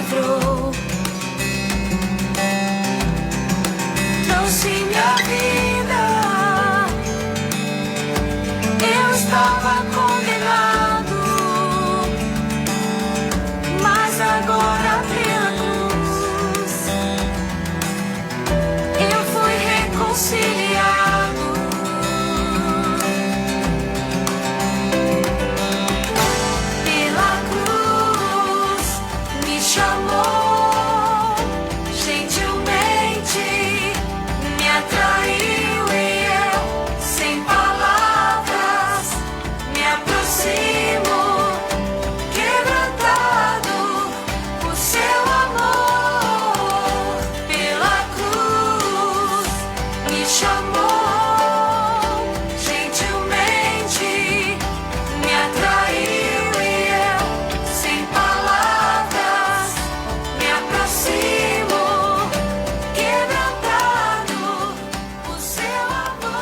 livrou, trouxe minha vida. Eu estava condenado, mas agora pela cruz eu fui reconciliado. Pela cruz me chamou, gentilmente me atraiu e eu, sem palavras, me aproximo, quebrantado por seu amor. Pela cruz me chamou, gentilmente me atraiu e eu, sem palavras, me aproximo, quebrantado por seu amor.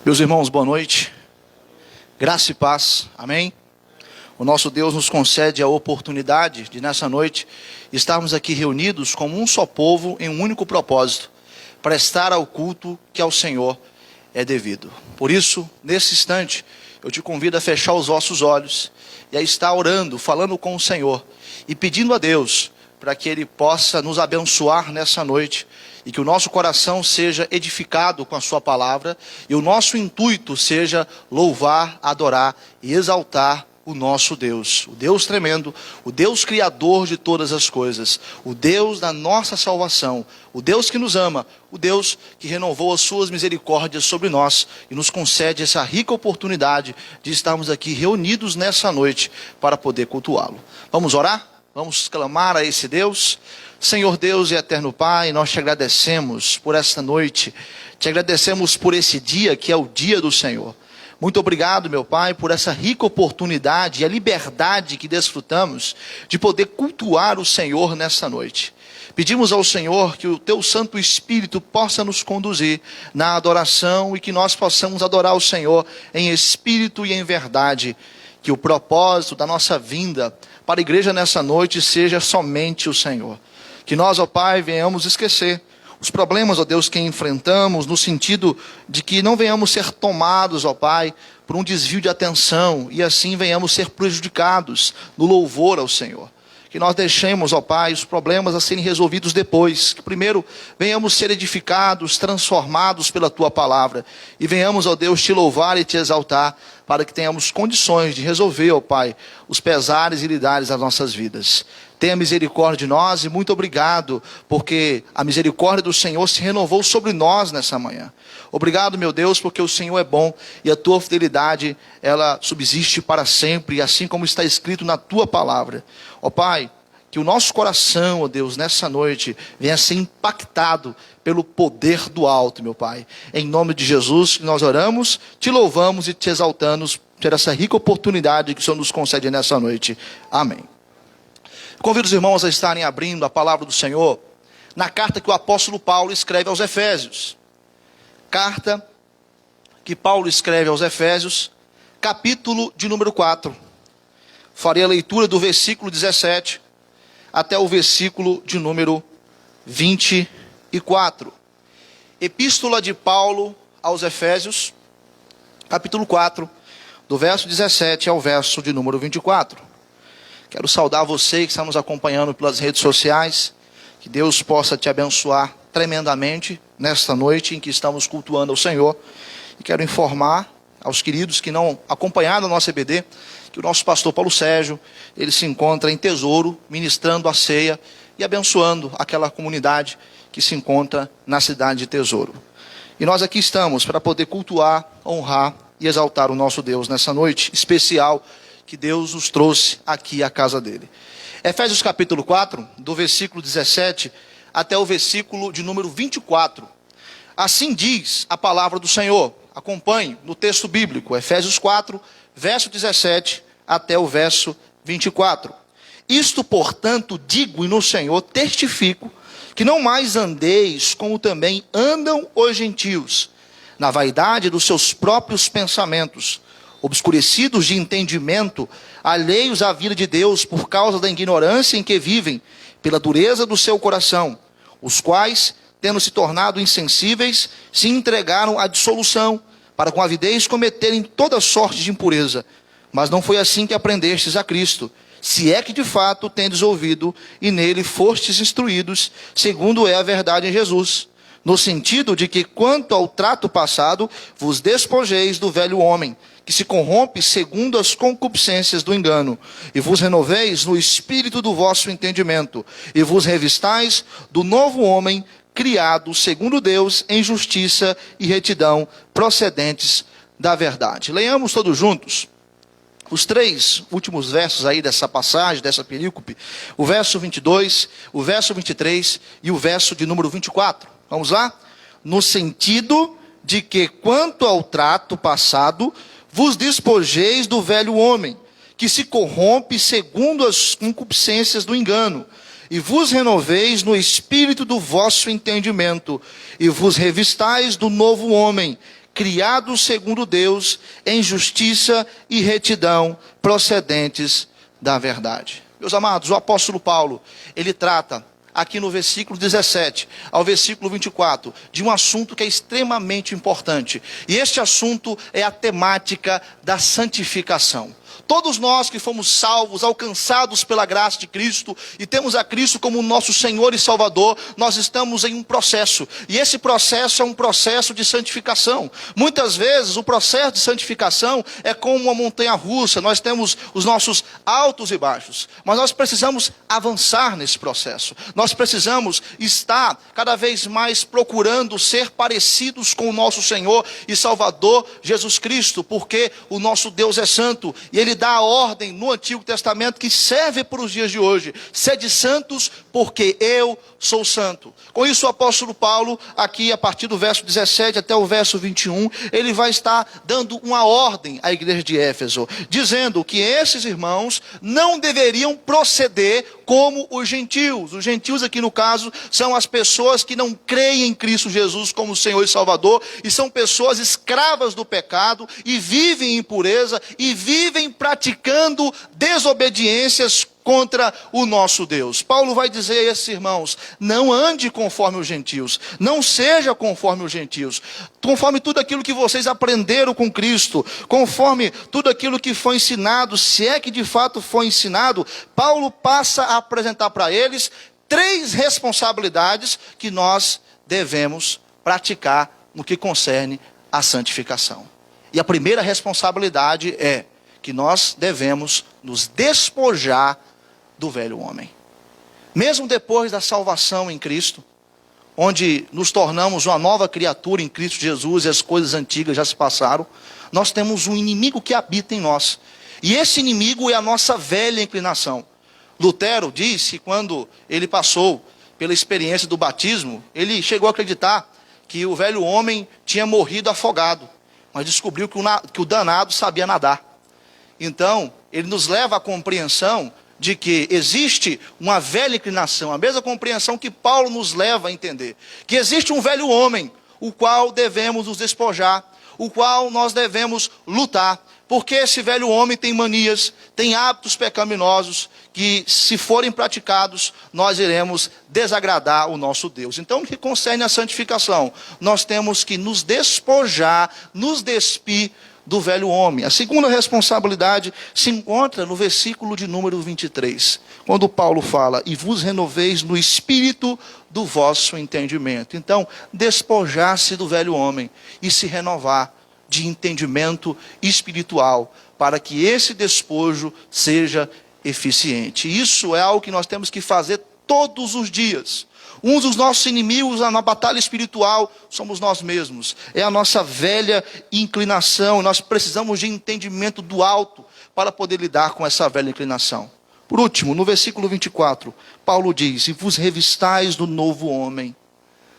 Meus irmãos, boa noite, graça e paz, amém? O nosso Deus nos concede a oportunidade de nessa noite estarmos aqui reunidos como um só povo em um único propósito, prestar ao culto que ao Senhor é devido. Por isso, nesse instante, eu te convido a fechar os vossos olhos e a estar orando, falando com o Senhor e pedindo a Deus para que Ele possa nos abençoar nessa noite e que o nosso coração seja edificado com a sua palavra e o nosso intuito seja louvar, adorar e exaltar o nosso Deus, o Deus tremendo, o Deus criador de todas as coisas, o Deus da nossa salvação, o Deus que nos ama, o Deus que renovou as suas misericórdias sobre nós e nos concede essa rica oportunidade de estarmos aqui reunidos nessa noite para poder cultuá-lo. Vamos orar? Vamos clamar a esse Deus? Senhor Deus e eterno Pai, nós te agradecemos por esta noite, te agradecemos por esse dia que é o dia do Senhor. Muito obrigado, meu Pai, por essa rica oportunidade e a liberdade que desfrutamos de poder cultuar o Senhor nesta noite. Pedimos ao Senhor que o Teu Santo Espírito possa nos conduzir na adoração e que nós possamos adorar o Senhor em espírito e em verdade. Que o propósito da nossa vinda para a igreja nessa noite seja somente o Senhor. Que nós, ó Pai, venhamos esquecer os problemas, ó Deus, que enfrentamos, no sentido de que não venhamos ser tomados, ó Pai, por um desvio de atenção, e assim venhamos ser prejudicados no louvor ao Senhor. Que nós deixemos, ó Pai, os problemas a serem resolvidos depois. Que primeiro venhamos ser edificados, transformados pela Tua palavra. E venhamos, ó Deus, Te louvar e Te exaltar, para que tenhamos condições de resolver, ó Pai, os pesares e lidares das nossas vidas. Tenha misericórdia de nós e muito obrigado, porque a misericórdia do Senhor se renovou sobre nós nessa manhã. Obrigado, meu Deus, porque o Senhor é bom e a Tua fidelidade, ela subsiste para sempre, assim como está escrito na Tua palavra. Ó Pai, que o nosso coração, ó Deus, nessa noite, venha a ser impactado pelo poder do alto, meu Pai. Em nome de Jesus, nós oramos, Te louvamos e Te exaltamos por essa rica oportunidade que o Senhor nos concede nessa noite. Amém. Convido os irmãos a estarem abrindo a palavra do Senhor na carta que o apóstolo Paulo escreve aos Efésios. Carta que Paulo escreve aos Efésios, capítulo de número 4. Farei a leitura do versículo 17 até o versículo de número 24. Epístola de Paulo aos Efésios, capítulo 4, do verso 17 ao verso de número 24. Quero saudar você que está nos acompanhando pelas redes sociais. Que Deus possa te abençoar tremendamente nesta noite em que estamos cultuando ao Senhor. E quero informar aos queridos que não acompanharam a nossa EBD, que o nosso pastor Paulo Sérgio, ele se encontra em Tesouro, ministrando a ceia e abençoando aquela comunidade que se encontra na cidade de Tesouro. E nós aqui estamos para poder cultuar, honrar e exaltar o nosso Deus nessa noite especial que Deus nos trouxe aqui à casa dele. Efésios capítulo 4, do versículo 17 até o versículo de número 24. Assim diz a palavra do Senhor. Acompanhe no texto bíblico, Efésios 4, verso 17 até o verso 24. Isto, portanto, digo e no Senhor testifico, que não mais andeis como também andam os gentios, na vaidade dos seus próprios pensamentos, obscurecidos de entendimento, alheios à vida de Deus por causa da ignorância em que vivem, pela dureza do seu coração, os quais, tendo se tornado insensíveis, se entregaram à dissolução, para com avidez cometerem toda sorte de impureza. Mas não foi assim que aprendestes a Cristo, se é que de fato tendes ouvido e nele fostes instruídos, segundo é a verdade em Jesus, no sentido de que, quanto ao trato passado, vos despojeis do velho homem, que se corrompe segundo as concupiscências do engano, e vos renoveis no espírito do vosso entendimento, e vos revistais do novo homem, criado segundo Deus em justiça e retidão, procedentes da verdade. Leiamos todos juntos os 3 últimos versos aí dessa passagem, dessa perícope, o verso 22, o verso 23 e o verso de número 24. Vamos lá? No sentido de que, quanto ao trato passado, vos despojeis do velho homem, que se corrompe segundo as concupiscências do engano, e vos renoveis no espírito do vosso entendimento, e vos revistais do novo homem, criado segundo Deus, em justiça e retidão, procedentes da verdade. Meus amados, o apóstolo Paulo, ele trata aqui no versículo 17 ao versículo 24, de um assunto que é extremamente importante. E este assunto é a temática da santificação. Todos nós que fomos salvos, alcançados pela graça de Cristo, e temos a Cristo como nosso Senhor e Salvador, nós estamos em um processo. E esse processo é um processo de santificação. Muitas vezes o processo de santificação é como uma montanha russa. Nós temos os nossos altos e baixos. Mas nós precisamos avançar nesse processo. Nós precisamos estar cada vez mais procurando ser parecidos com o nosso Senhor e Salvador Jesus Cristo. Porque o nosso Deus é santo e Ele dá a ordem no Antigo Testamento que serve para os dias de hoje: sede santos, porque eu sou santo. Com isso, o apóstolo Paulo, aqui a partir do verso 17 até o verso 21, ele vai estar dando uma ordem à igreja de Éfeso, dizendo que esses irmãos não deveriam proceder como os gentios. Os gentios aqui no caso são as pessoas que não creem em Cristo Jesus como Senhor e Salvador, e são pessoas escravas do pecado, e vivem em impureza, e vivem praticando desobediências contra o nosso Deus. Paulo vai dizer a esses irmãos: não ande conforme os gentios, não seja conforme os gentios, conforme tudo aquilo que vocês aprenderam com Cristo, conforme tudo aquilo que foi ensinado, se é que de fato foi ensinado. Paulo passa a apresentar para eles 3 responsabilidades que nós devemos praticar no que concerne a santificação. E a primeira responsabilidade é que nós devemos nos despojar do velho homem. Mesmo depois da salvação em Cristo, onde nos tornamos uma nova criatura em Cristo Jesus e as coisas antigas já se passaram, nós temos um inimigo que habita em nós. E esse inimigo é a nossa velha inclinação. Lutero diz que quando ele passou pela experiência do batismo, ele chegou a acreditar que o velho homem tinha morrido afogado, mas descobriu que o danado sabia nadar. Então, ele nos leva à compreensão de que existe uma velha inclinação, a mesma compreensão que Paulo nos leva a entender, que existe um velho homem, o qual devemos nos despojar, o qual nós devemos lutar, porque esse velho homem tem manias, tem hábitos pecaminosos, que se forem praticados, nós iremos desagradar o nosso Deus. Então, no que concerne a santificação, nós temos que nos despojar, nos despir do velho homem. A segunda responsabilidade se encontra no versículo de número 23, quando Paulo fala: e vos renoveis no espírito do vosso entendimento. Então, despojar-se do velho homem e se renovar de entendimento espiritual, para que esse despojo seja eficiente. Isso é algo que nós temos que fazer todos os dias. Um dos nossos inimigos na batalha espiritual somos nós mesmos. É a nossa velha inclinação. Nós precisamos de entendimento do alto para poder lidar com essa velha inclinação. Por último, no versículo 24, Paulo diz: e vos revistais do novo homem.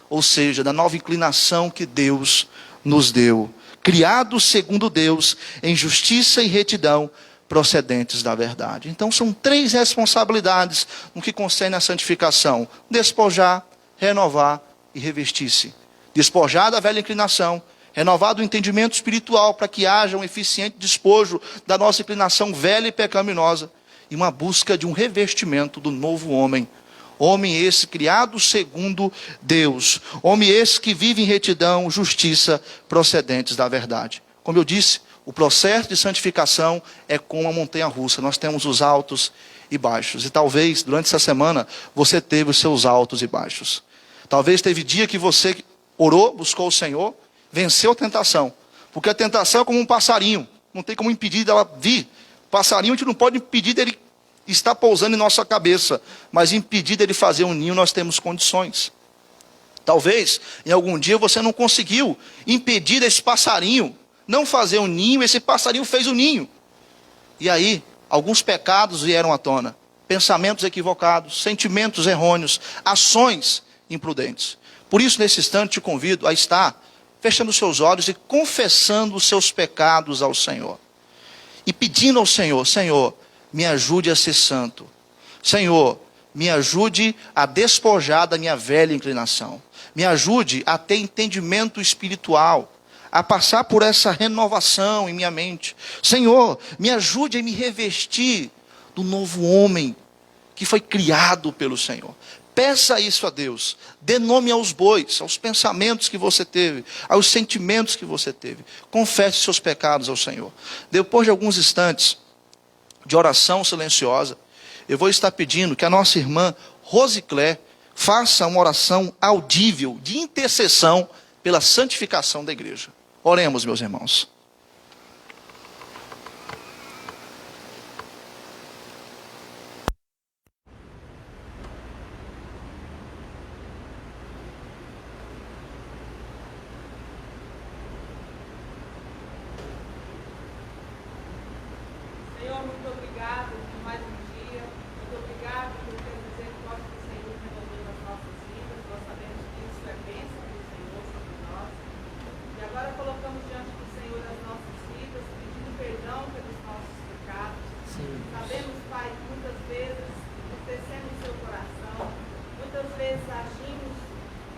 Ou seja, da nova inclinação que Deus nos deu. Criados segundo Deus, em justiça e retidão, procedentes da verdade. Então são 3 responsabilidades no que concerne a santificação: despojar, renovar e revestir-se. Despojar da velha inclinação, renovar do entendimento espiritual para que haja um eficiente despojo da nossa inclinação velha e pecaminosa, e uma busca de um revestimento do novo homem. Homem esse criado segundo Deus, homem esse que vive em retidão, justiça, procedentes da verdade. Como eu disse, o processo de santificação é como uma montanha-russa. Nós temos os altos e baixos. E talvez, durante essa semana, você teve os seus altos e baixos. Talvez teve dia que você orou, buscou o Senhor, venceu a tentação. Porque a tentação é como um passarinho. Não tem como impedir dela vir. Passarinho a gente não pode impedir dele estar pousando em nossa cabeça. Mas impedir dele fazer um ninho, nós temos condições. Talvez, em algum dia, você não conseguiu impedir esse passarinho não fazer um ninho, esse passarinho fez o ninho. E aí, alguns pecados vieram à tona. Pensamentos equivocados, sentimentos errôneos, ações imprudentes. Por isso, nesse instante, te convido a estar fechando os seus olhos e confessando os seus pecados ao Senhor. E pedindo ao Senhor: Senhor, me ajude a ser santo. Senhor, me ajude a despojar da minha velha inclinação. Me ajude a ter entendimento espiritual, a passar por essa renovação em minha mente. Senhor, me ajude a me revestir do novo homem que foi criado pelo Senhor. Peça isso a Deus. Dê nome aos bois, aos pensamentos que você teve, aos sentimentos que você teve. Confesse seus pecados ao Senhor. Depois de alguns instantes de oração silenciosa, eu vou estar pedindo que a nossa irmã Rosiclé faça uma oração audível de intercessão pela santificação da igreja. Oremos, meus irmãos. Senhor, muito obrigado por mais um dia. Muito obrigado por ter misericórdia do Senhor renovando as nossas vidas. Nós sabemos que isso é bênção do Senhor sobre nós. E agora colocamos diante do Senhor as nossas vidas, pedindo perdão pelos nossos pecados. Sabemos, Pai, que muitas vezes entristecemos o seu coração, muitas vezes agimos,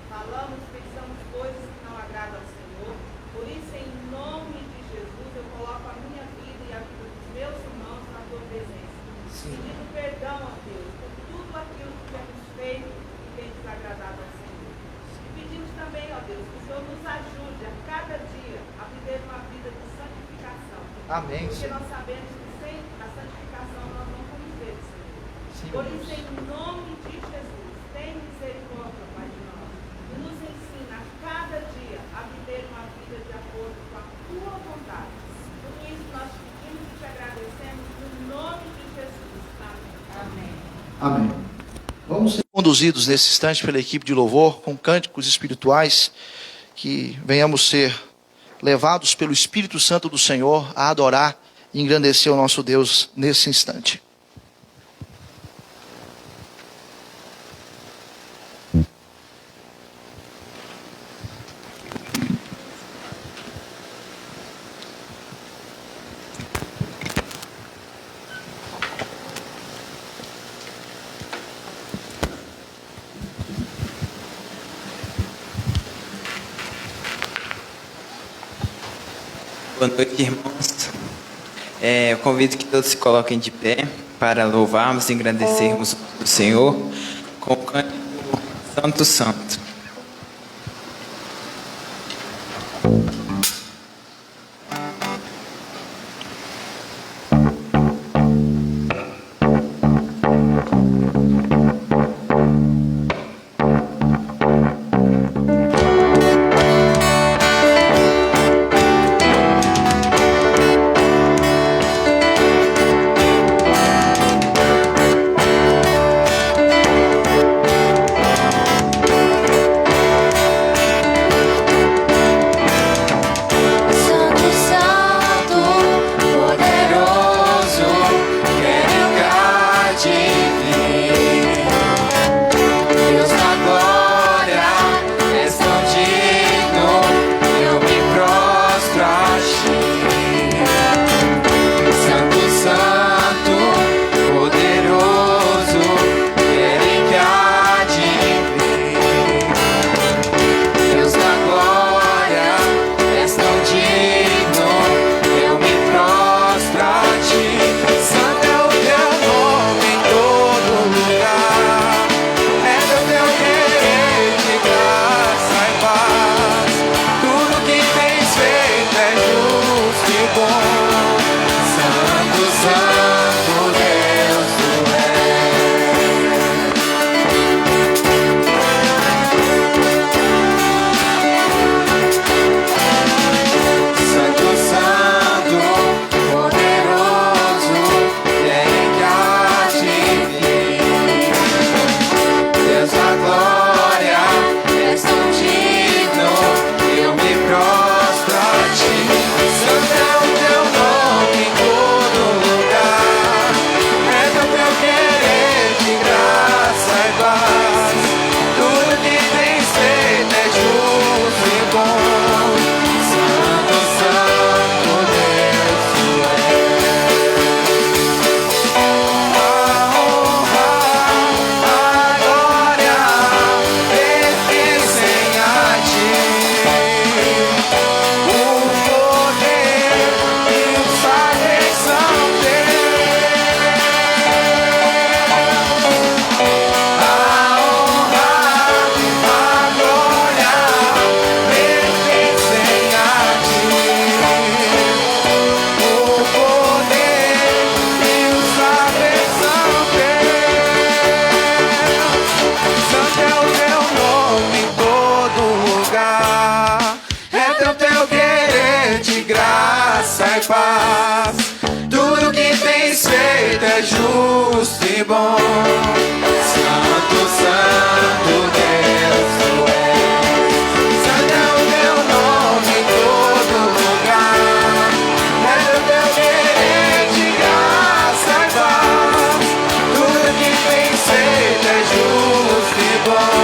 falamos, pensamos coisas que não agradam ao Senhor. Por isso, em nome de Jesus, eu coloco a minha vida e a vida dos meus irmãos na tua presença. Pedindo perdão a Deus por tudo aquilo que temos feito e tem desagradado ao Senhor. E pedimos também, ó Deus, que o Senhor nos ajude a cada dia a viver uma vida de santificação. Amém. Porque nós sabemos que sem a santificação nós não vamos ver o Senhor. Por isso, em nome de Jesus, tem misericórdia, Pai de nós. E nos ensina a cada dia a viver uma vida de acordo com a tua vontade. Por isso nós te pedimos e te agradecemos no nome de Jesus. Amém. Amém. Vamos ser conduzidos nesse instante pela equipe de louvor, com cânticos espirituais, que venhamos ser levados pelo Espírito Santo do Senhor a adorar e engrandecer o nosso Deus nesse instante. Boa noite, irmãos. Eu convido que todos se coloquem de pé para louvarmos e engrandecermos o Senhor com o cântico Santo Santo. justo e bom. Santo, Santo Deus, tu és. Santo é o teu nome em todo lugar. É o teu querer de graça e paz. Tudo que tem feito é justo e bom.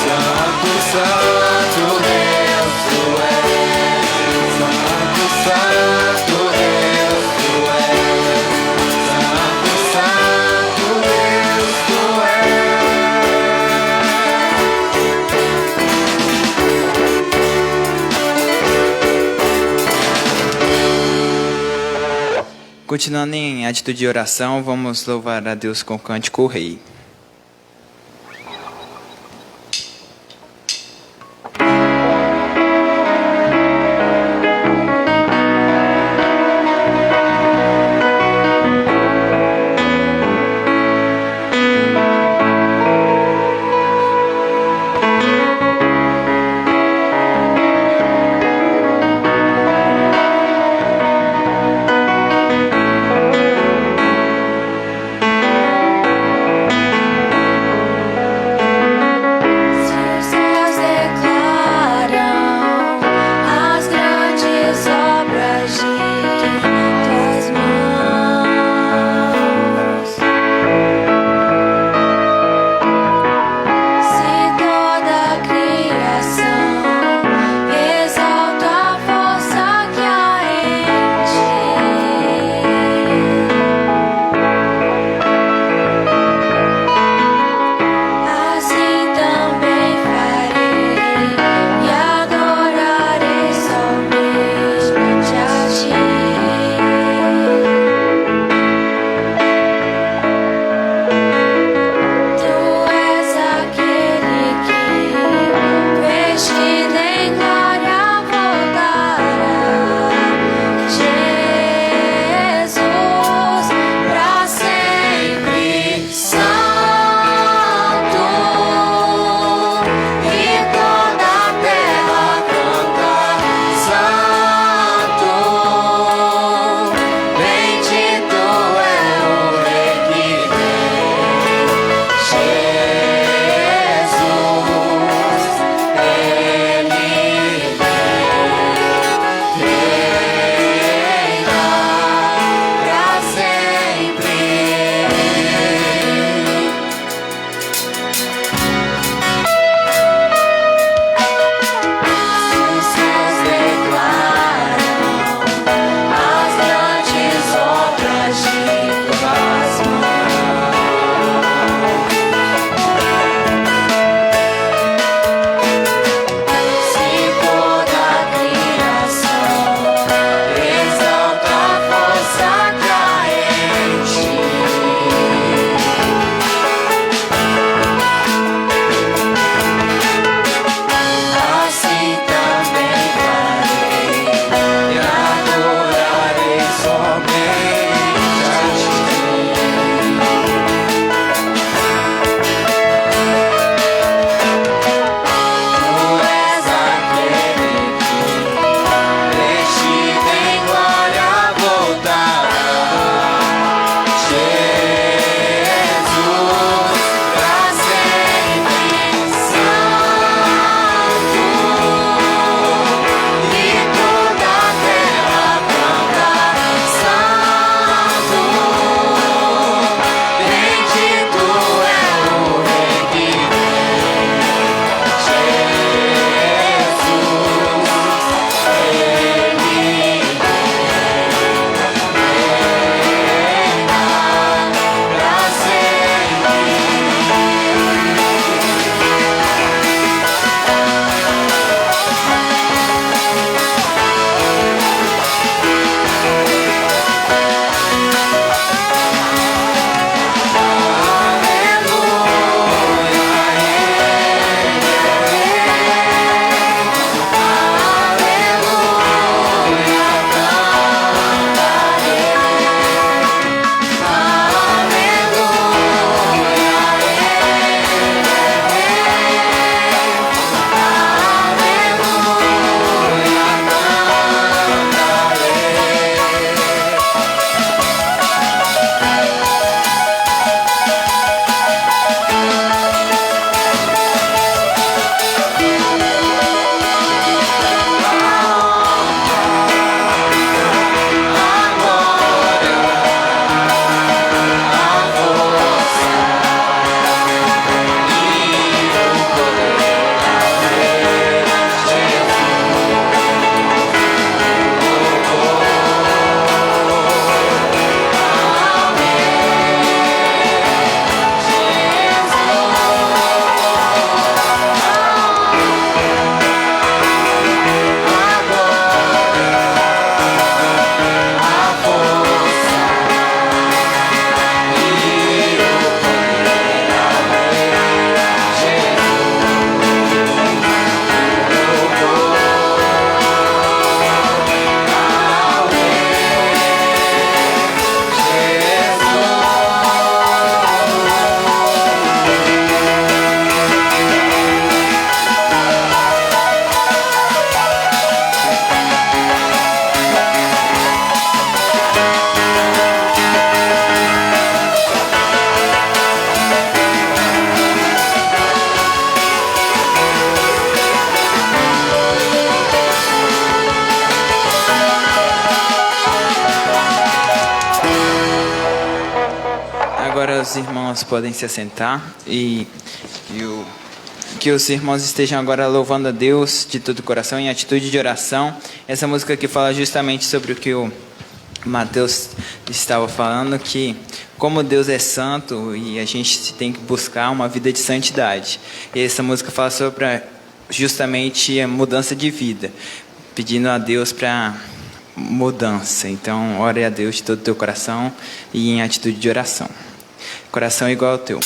Santo, Santo Deus, tu és. Santo, Santo Deus, tu és. Santo, Santo Deus, tu és. Continuando em atitude de oração, vamos louvar a Deus com o cântico Rei. os irmãos podem se assentar que os irmãos estejam agora louvando a Deus de todo o coração, em atitude de oração. Essa música aqui fala justamente sobre o que o Mateus estava falando, que como Deus é santo e a gente tem que buscar uma vida de santidade. E essa música fala sobre justamente a mudança de vida, pedindo a Deus para mudança. Então, ore a Deus de todo o teu coração e em atitude de oração. Coração igual ao teu.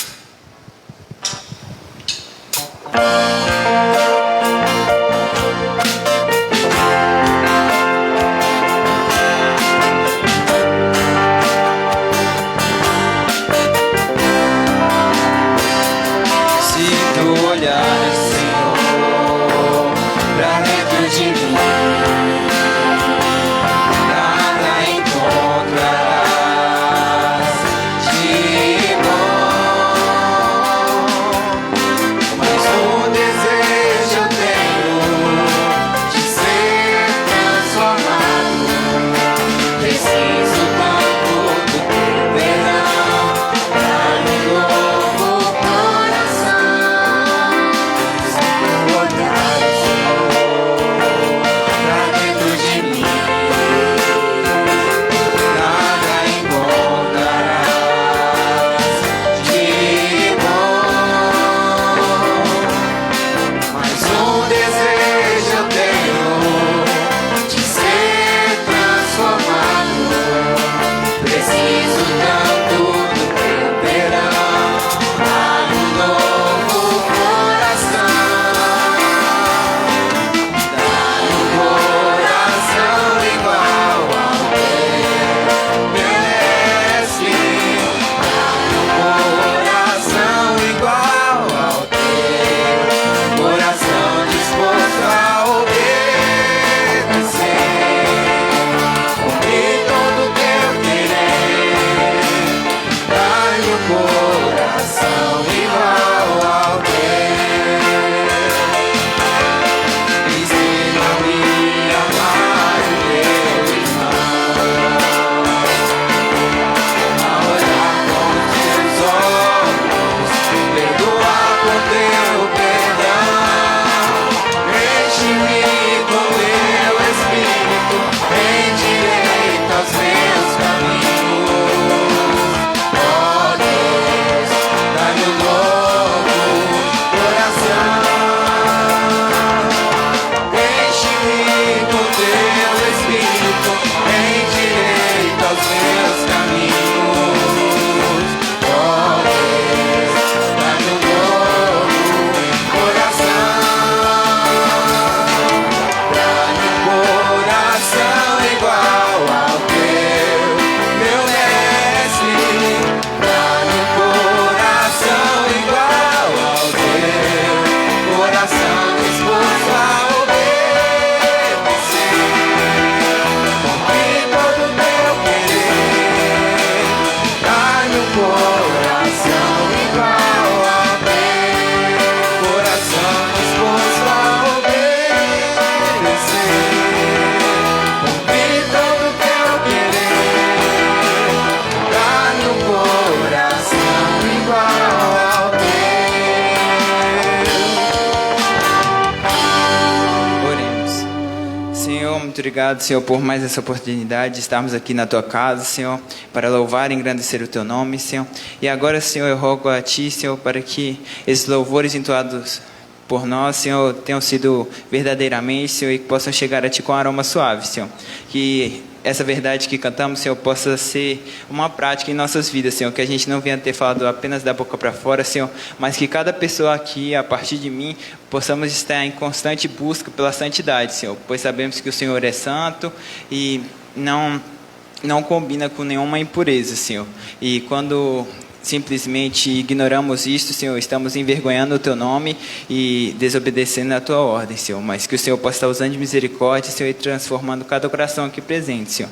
Muito obrigado, Senhor, por mais essa oportunidade de estarmos aqui na Tua casa, Senhor, para louvar e engrandecer o Teu nome, Senhor. E agora, Senhor, eu rogo a Ti, Senhor, para que esses louvores entoados por nós, Senhor, tenham sido verdadeiramente, Senhor, e que possam chegar a Ti com aroma suave, Senhor. Que essa verdade que cantamos, Senhor, possa ser uma prática em nossas vidas, Senhor, que a gente não venha ter falado apenas da boca para fora, Senhor, mas que cada pessoa aqui, a partir de mim, possamos estar em constante busca pela santidade, Senhor, pois sabemos que o Senhor é santo e não combina com nenhuma impureza, Senhor. E quando simplesmente ignoramos isto, Senhor, estamos envergonhando o Teu nome e desobedecendo a Tua ordem, Senhor. Mas que o Senhor possa estar usando de misericórdia, Senhor, e transformando cada coração aqui presente, Senhor.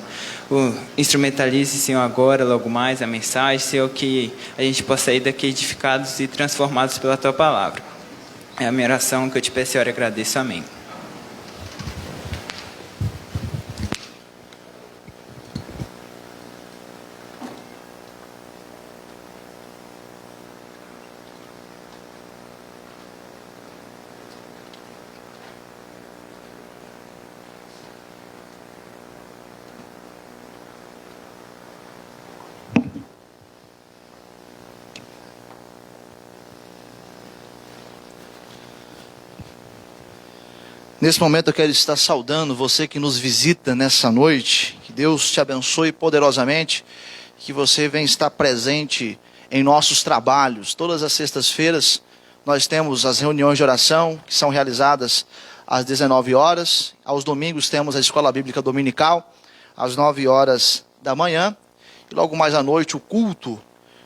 Instrumentalize, Senhor, agora, logo mais, a mensagem, Senhor, que a gente possa sair daqui edificados e transformados pela Tua palavra. É a minha oração que eu te peço e oro e agradeço. Amém. Nesse momento eu quero estar saudando você que nos visita nessa noite. Que Deus te abençoe poderosamente. Que você venha estar presente em nossos trabalhos. Todas as sextas-feiras nós temos as reuniões de oração que são realizadas às 19 horas. Aos domingos temos a escola bíblica dominical às 9 horas da manhã. E logo mais à noite o culto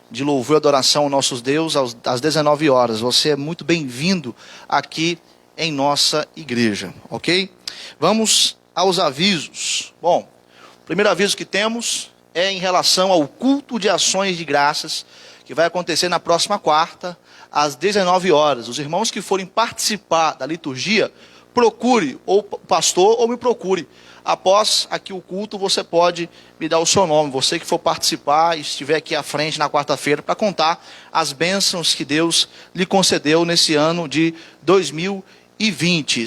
de louvor e adoração ao nosso Deus às 19 horas. Você é muito bem-vindo aqui em nossa igreja, ok? Vamos aos avisos. Bom, o primeiro aviso que temos é em relação ao culto de ações de graças, que vai acontecer na próxima quarta, às 19 horas. Os irmãos que forem participar da liturgia, procure ou o pastor ou me procure. Após aqui o culto, você pode me dar o seu nome. Você que for participar e estiver aqui à frente na quarta-feira para contar as bênçãos que Deus lhe concedeu nesse ano de 2020.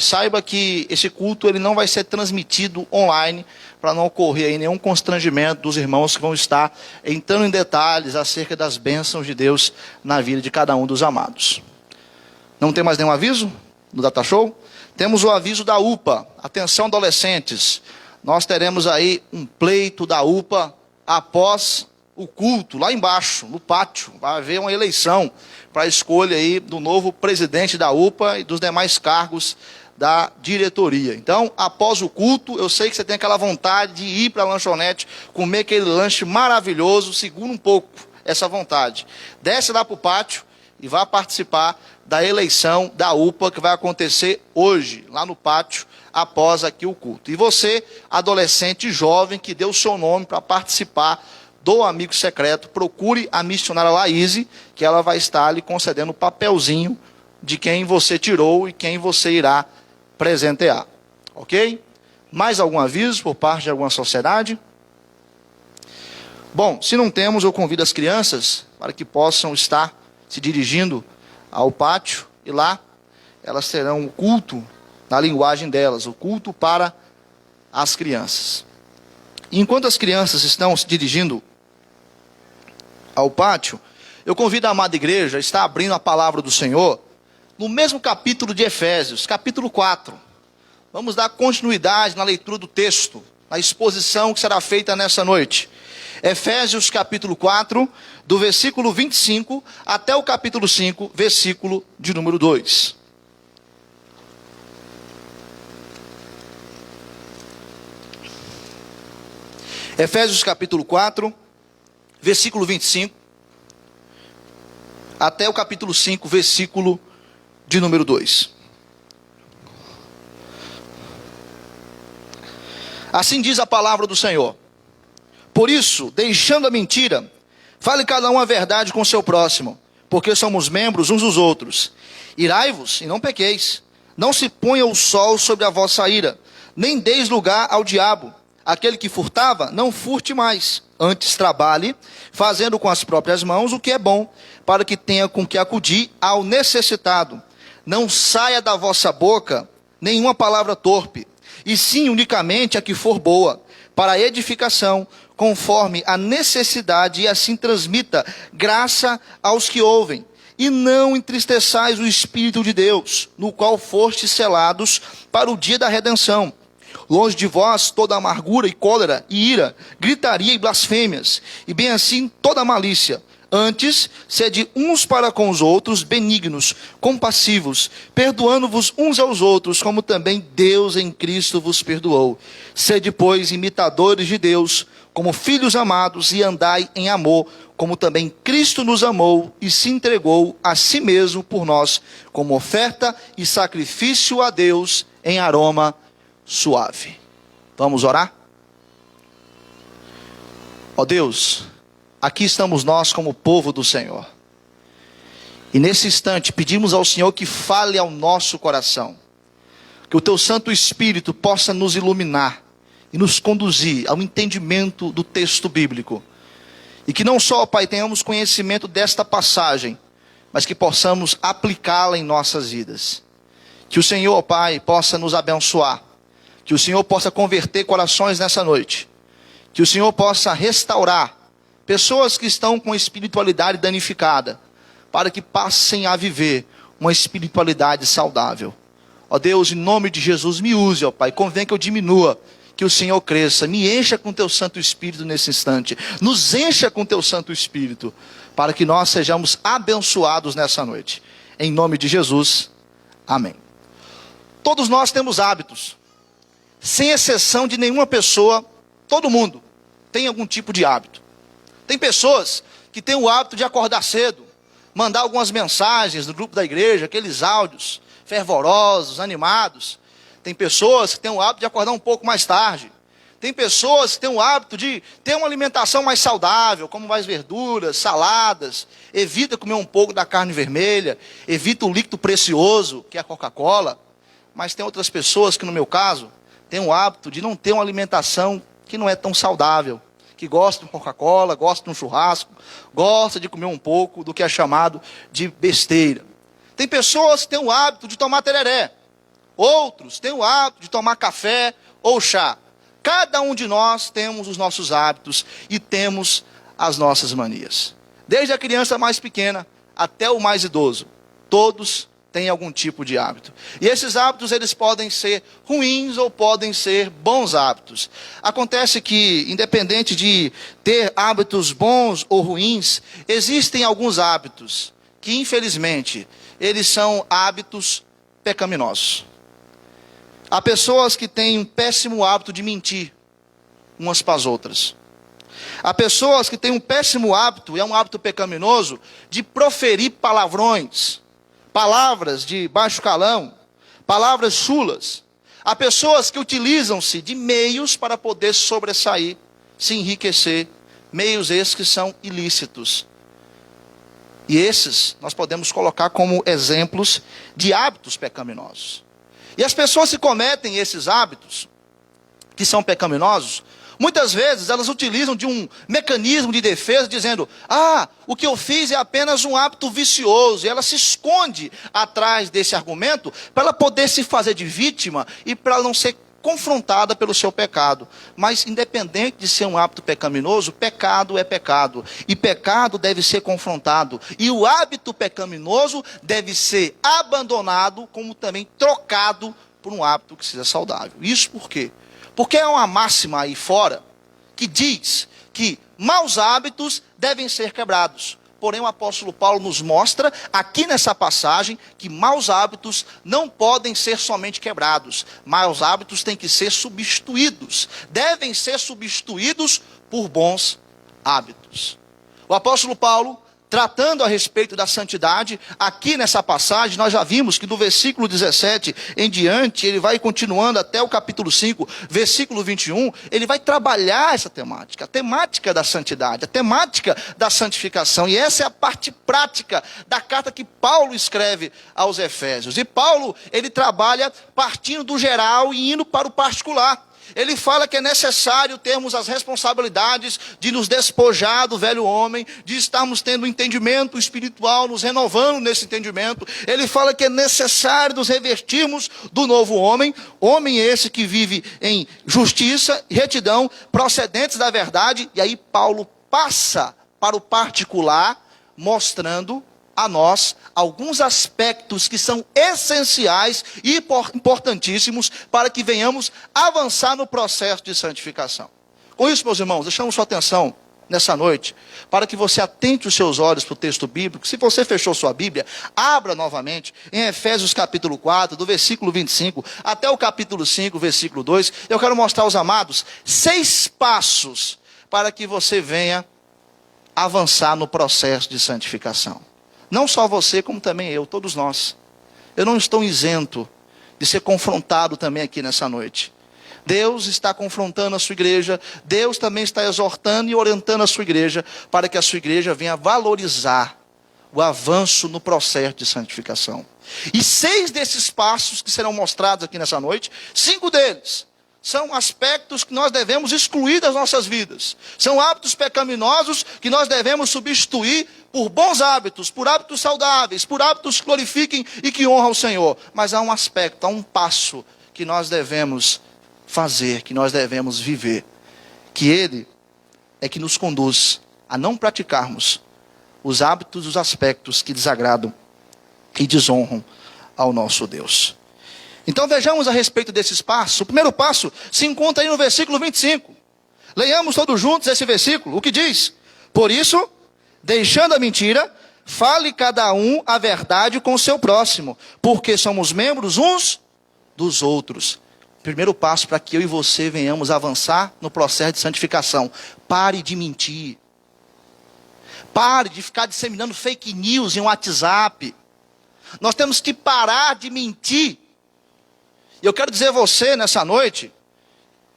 Saiba que esse culto ele não vai ser transmitido online para não ocorrer aí nenhum constrangimento dos irmãos que vão estar entrando em detalhes acerca das bênçãos de Deus na vida de cada um dos amados. Não tem mais nenhum aviso no Data Show? Temos o aviso da UPA. Atenção, adolescentes. Nós teremos aí um pleito da UPA após o culto, lá embaixo, no pátio. Vai haver uma eleição para a escolha aí do novo presidente da UPA e dos demais cargos da diretoria. Então, após o culto, eu sei que você tem aquela vontade de ir para a lanchonete, comer aquele lanche maravilhoso. Segura um pouco essa vontade. Desce lá para o pátio e vá participar da eleição da UPA que vai acontecer hoje, lá no pátio, após aqui o culto. E você, adolescente jovem, que deu o seu nome para participar do Amigo Secreto, procure a missionária Laíse, que ela vai estar lhe concedendo o papelzinho de quem você tirou e quem você irá presentear. Ok? Mais algum aviso por parte de alguma sociedade? Bom, se não temos, eu convido as crianças para que possam estar se dirigindo ao pátio, e lá elas terão o culto na linguagem delas, o culto para as crianças. E enquanto as crianças estão se dirigindo ao pátio, eu convido a amada igreja a estar abrindo a palavra do Senhor no mesmo capítulo de Efésios, capítulo 4. Vamos dar continuidade na leitura do texto, na exposição que será feita nessa noite. Efésios capítulo 4, do versículo 25 até o capítulo 5, versículo de número 2. Efésios capítulo 4, versículo 25, até o capítulo 5, versículo de número 2. Assim diz a palavra do Senhor. Por isso, deixando a mentira, fale cada um a verdade com o seu próximo, porque somos membros uns dos outros. Irai-vos e não pequeis. Não se ponha o sol sobre a vossa ira, nem deis lugar ao diabo. Aquele que furtava, não furte mais. Antes trabalhe, fazendo com as próprias mãos o que é bom, para que tenha com que acudir ao necessitado. Não saia da vossa boca nenhuma palavra torpe, e sim unicamente a que for boa, para a edificação, conforme a necessidade, e assim transmita graça aos que ouvem. E não entristeçais o Espírito de Deus, no qual fostes selados para o dia da redenção. Longe de vós toda amargura e cólera e ira, gritaria e blasfêmias, e bem assim toda malícia. Antes, sede uns para com os outros benignos, compassivos, perdoando-vos uns aos outros, como também Deus em Cristo vos perdoou. Sede, pois, imitadores de Deus, como filhos amados, e andai em amor, como também Cristo nos amou e se entregou a si mesmo por nós, como oferta e sacrifício a Deus em aroma suave. Vamos orar? Ó Deus, aqui estamos nós como povo do Senhor. E nesse instante pedimos ao Senhor que fale ao nosso coração. Que o Teu Santo Espírito possa nos iluminar e nos conduzir ao entendimento do texto bíblico. E que não só, Pai, tenhamos conhecimento desta passagem, mas que possamos aplicá-la em nossas vidas. Que o Senhor, Pai, possa nos abençoar. Que o Senhor possa converter corações nessa noite. Que o Senhor possa restaurar pessoas que estão com espiritualidade danificada, para que passem a viver uma espiritualidade saudável. Ó Deus, em nome de Jesus, me use, ó Pai. Convém que eu diminua, que o Senhor cresça. Me encha com teu Santo Espírito nesse instante. Nos encha com teu Santo Espírito, para que nós sejamos abençoados nessa noite. Em nome de Jesus, amém. Todos nós temos hábitos. Sem exceção de nenhuma pessoa, todo mundo tem algum tipo de hábito. Tem pessoas que têm o hábito de acordar cedo, mandar algumas mensagens no grupo da igreja, aqueles áudios fervorosos, animados. Tem pessoas que têm o hábito de acordar um pouco mais tarde. Tem pessoas que têm o hábito de ter uma alimentação mais saudável, como mais verduras, saladas, evita comer um pouco da carne vermelha, evita o líquido precioso, que é a Coca-Cola. Mas tem outras pessoas que, no meu caso, têm o hábito de não ter uma alimentação que não é tão saudável, que gosta de Coca-Cola, gosta de um churrasco, gosta de comer um pouco do que é chamado de besteira. Tem pessoas que têm o hábito de tomar tereré. Outros têm o hábito de tomar café ou chá. Cada um de nós temos os nossos hábitos e temos as nossas manias. Desde a criança mais pequena até o mais idoso. Todos têm algum tipo de hábito. E esses hábitos, eles podem ser ruins ou podem ser bons hábitos. Acontece que, independente de ter hábitos bons ou ruins, existem alguns hábitos que, infelizmente, eles são hábitos pecaminosos. Há pessoas que têm um péssimo hábito de mentir umas para as outras. Há pessoas que têm um péssimo hábito, e é um hábito pecaminoso, de proferir palavrões, palavras de baixo calão, palavras chulas. Há pessoas que utilizam-se de meios para poder sobressair, se enriquecer, meios esses que são ilícitos. E esses nós podemos colocar como exemplos de hábitos pecaminosos. E as pessoas que cometem esses hábitos, que são pecaminosos, muitas vezes elas utilizam de um mecanismo de defesa, dizendo: o que eu fiz é apenas um hábito vicioso. E ela se esconde atrás desse argumento para ela poder se fazer de vítima e para ela não ser confrontada pelo seu pecado. Mas independente de ser um hábito pecaminoso, pecado é pecado. E pecado deve ser confrontado. E o hábito pecaminoso deve ser abandonado, como também trocado por um hábito que seja saudável. Isso por quê? Porque é uma máxima aí fora que diz que maus hábitos devem ser quebrados. Porém, o apóstolo Paulo nos mostra, aqui nessa passagem, que maus hábitos não podem ser somente quebrados. Maus hábitos têm que ser substituídos. Devem ser substituídos por bons hábitos. O apóstolo Paulo, tratando a respeito da santidade, aqui nessa passagem, nós já vimos que do versículo 17 em diante, ele vai continuando até o capítulo 5, versículo 21, ele vai trabalhar essa temática, a temática da santidade, a temática da santificação. E essa é a parte prática da carta que Paulo escreve aos Efésios. E Paulo, ele trabalha partindo do geral e indo para o particular. Ele fala que é necessário termos as responsabilidades de nos despojar do velho homem, de estarmos tendo um entendimento espiritual, nos renovando nesse entendimento. Ele fala que é necessário nos revestirmos do novo homem, homem esse que vive em justiça e retidão, procedentes da verdade. E aí Paulo passa para o particular, mostrando a nós alguns aspectos que são essenciais e importantíssimos para que venhamos avançar no processo de santificação. Com isso, meus irmãos, deixamos sua atenção nessa noite para que você atente os seus olhos para o texto bíblico. Se você fechou sua Bíblia, abra novamente em Efésios capítulo 4, do versículo 25 até o capítulo 5, versículo 2. Eu quero mostrar aos amados 6 passos para que você venha avançar no processo de santificação. Não só você, como também eu, todos nós. Eu não estou isento de ser confrontado também aqui nessa noite. Deus está confrontando a sua igreja, Deus também está exortando e orientando a sua igreja, para que a sua igreja venha valorizar o avanço no processo de santificação. E 6 desses passos que serão mostrados aqui nessa noite, 5 deles são aspectos que nós devemos excluir das nossas vidas. São hábitos pecaminosos que nós devemos substituir por bons hábitos, por hábitos saudáveis, por hábitos que glorifiquem e que honram o Senhor. Mas há um aspecto, há um passo que nós devemos fazer, que nós devemos viver, que ele é que nos conduz a não praticarmos os hábitos, os aspectos que desagradam e desonram ao nosso Deus. Então vejamos a respeito desses passos. O primeiro passo se encontra aí no versículo 25. Leiamos todos juntos esse versículo. O que diz? Por isso, deixando a mentira, fale cada um a verdade com o seu próximo, porque somos membros uns dos outros. Primeiro passo para que eu e você venhamos avançar no processo de santificação. Pare de mentir. Pare de ficar disseminando fake news em WhatsApp. Nós temos que parar de mentir. E eu quero dizer a você nessa noite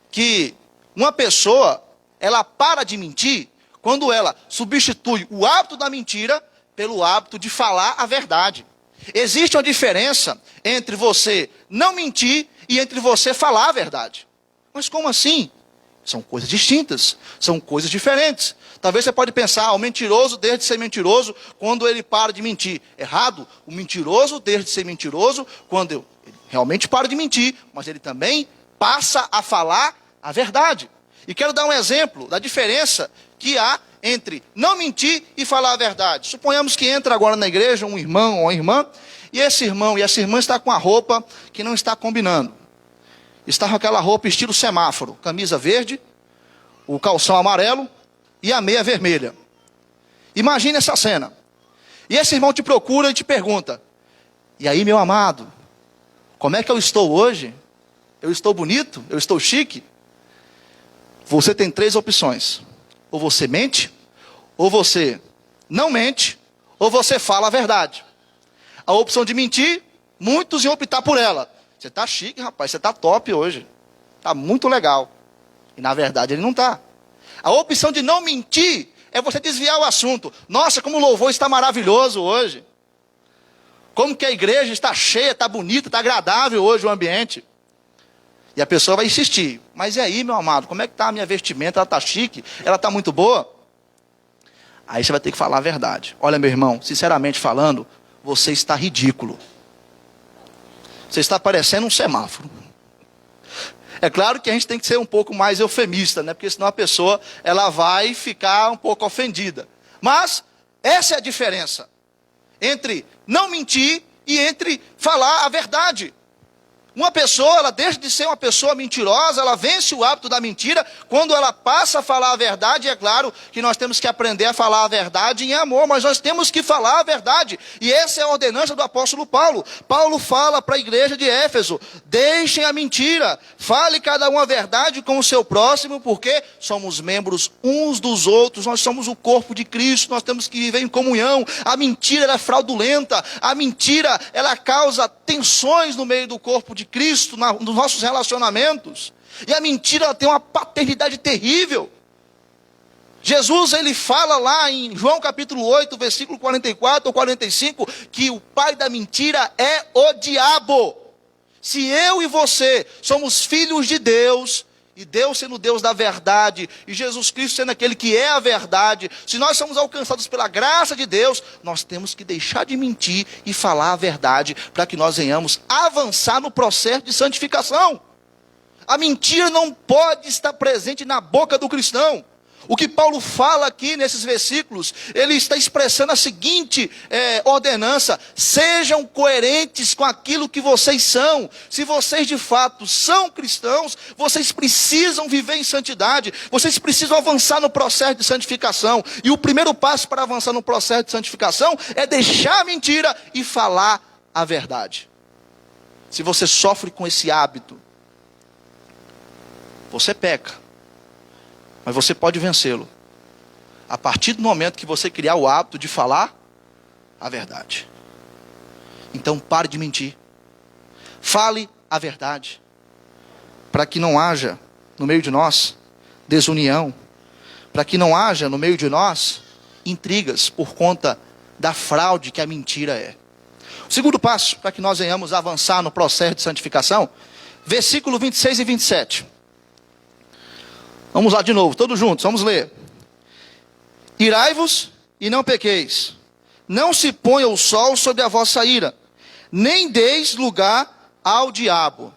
que uma pessoa, ela para de mentir quando ela substitui o hábito da mentira pelo hábito de falar a verdade. Existe uma diferença entre você não mentir e entre você falar a verdade. Mas como assim? São coisas distintas, são coisas diferentes. Talvez você pode pensar, o mentiroso deixa de ser mentiroso quando ele para de mentir. Errado, o mentiroso deixa de ser mentiroso quando ele realmente para de mentir, mas ele também passa a falar a verdade. E quero dar um exemplo da diferença que há entre não mentir e falar a verdade. Suponhamos que entra agora na igreja um irmão ou uma irmã, e esse irmão e essa irmã está com a roupa que não está combinando. Está com aquela roupa estilo semáforo, camisa verde, o calção amarelo e a meia vermelha. Imagine essa cena. E esse irmão te procura e te pergunta: e aí, meu amado, como é que eu estou hoje? Eu estou bonito? Eu estou chique? Você tem 3 opções. Ou você mente, ou você não mente, ou você fala a verdade. A opção de mentir, muitos iam optar por ela. Você está chique, rapaz, você está top hoje. Está muito legal. E na verdade ele não está. A opção de não mentir é você desviar o assunto. Nossa, como o louvor está maravilhoso hoje. Como que a igreja está cheia, está bonita, está agradável hoje o ambiente. E a pessoa vai insistir. Mas e aí, meu amado, como é que está a minha vestimenta? Ela está chique? Ela está muito boa? Aí você vai ter que falar a verdade. Olha, meu irmão, sinceramente falando, você está ridículo. Você está parecendo um semáforo. É claro que a gente tem que ser um pouco mais eufemista, né? Porque senão a pessoa ela vai ficar um pouco ofendida. Mas essa é a diferença entre não mentir e entre falar a verdade. Uma pessoa, ela deixa de ser uma pessoa mentirosa, ela vence o hábito da mentira quando ela passa a falar a verdade. E é claro que nós temos que aprender a falar a verdade em amor, mas nós temos que falar a verdade. E essa é a ordenança do apóstolo Paulo. Paulo fala para a igreja de Éfeso: deixem a mentira, fale cada um a verdade com o seu próximo, porque somos membros uns dos outros, nós somos o corpo de Cristo, nós temos que viver em comunhão. A mentira ela é fraudulenta, a mentira ela causa tensões no meio do corpo de Cristo, nos nossos relacionamentos. E a mentira ela tem uma paternidade terrível. Jesus ele fala lá em João capítulo 8, versículo 44 ou 45, que o pai da mentira é o diabo. Se eu e você somos filhos de Deus, e Deus sendo Deus da verdade, e Jesus Cristo sendo aquele que é a verdade, se nós somos alcançados pela graça de Deus, nós temos que deixar de mentir e falar a verdade, para que nós venhamos avançar no processo de santificação. A mentira não pode estar presente na boca do cristão. O que Paulo fala aqui nesses versículos, ele está expressando a seguinte ordenança: sejam coerentes com aquilo que vocês são. Se vocês de fato são cristãos, vocês precisam viver em santidade, vocês precisam avançar no processo de santificação. E o primeiro passo para avançar no processo de santificação é deixar a mentira e falar a verdade. Se você sofre com esse hábito, você peca. Mas você pode vencê-lo a partir do momento que você criar o hábito de falar a verdade. Então pare de mentir. Fale a verdade. Para que não haja no meio de nós desunião. Para que não haja no meio de nós intrigas por conta da fraude que a mentira é. O segundo passo para que nós venhamos avançar no processo de santificação, versículo 26 e 27. Vamos lá de novo, todos juntos, vamos ler. Irai-vos e não pequeis. Não se ponha o sol sobre a vossa ira, nem deis lugar ao diabo.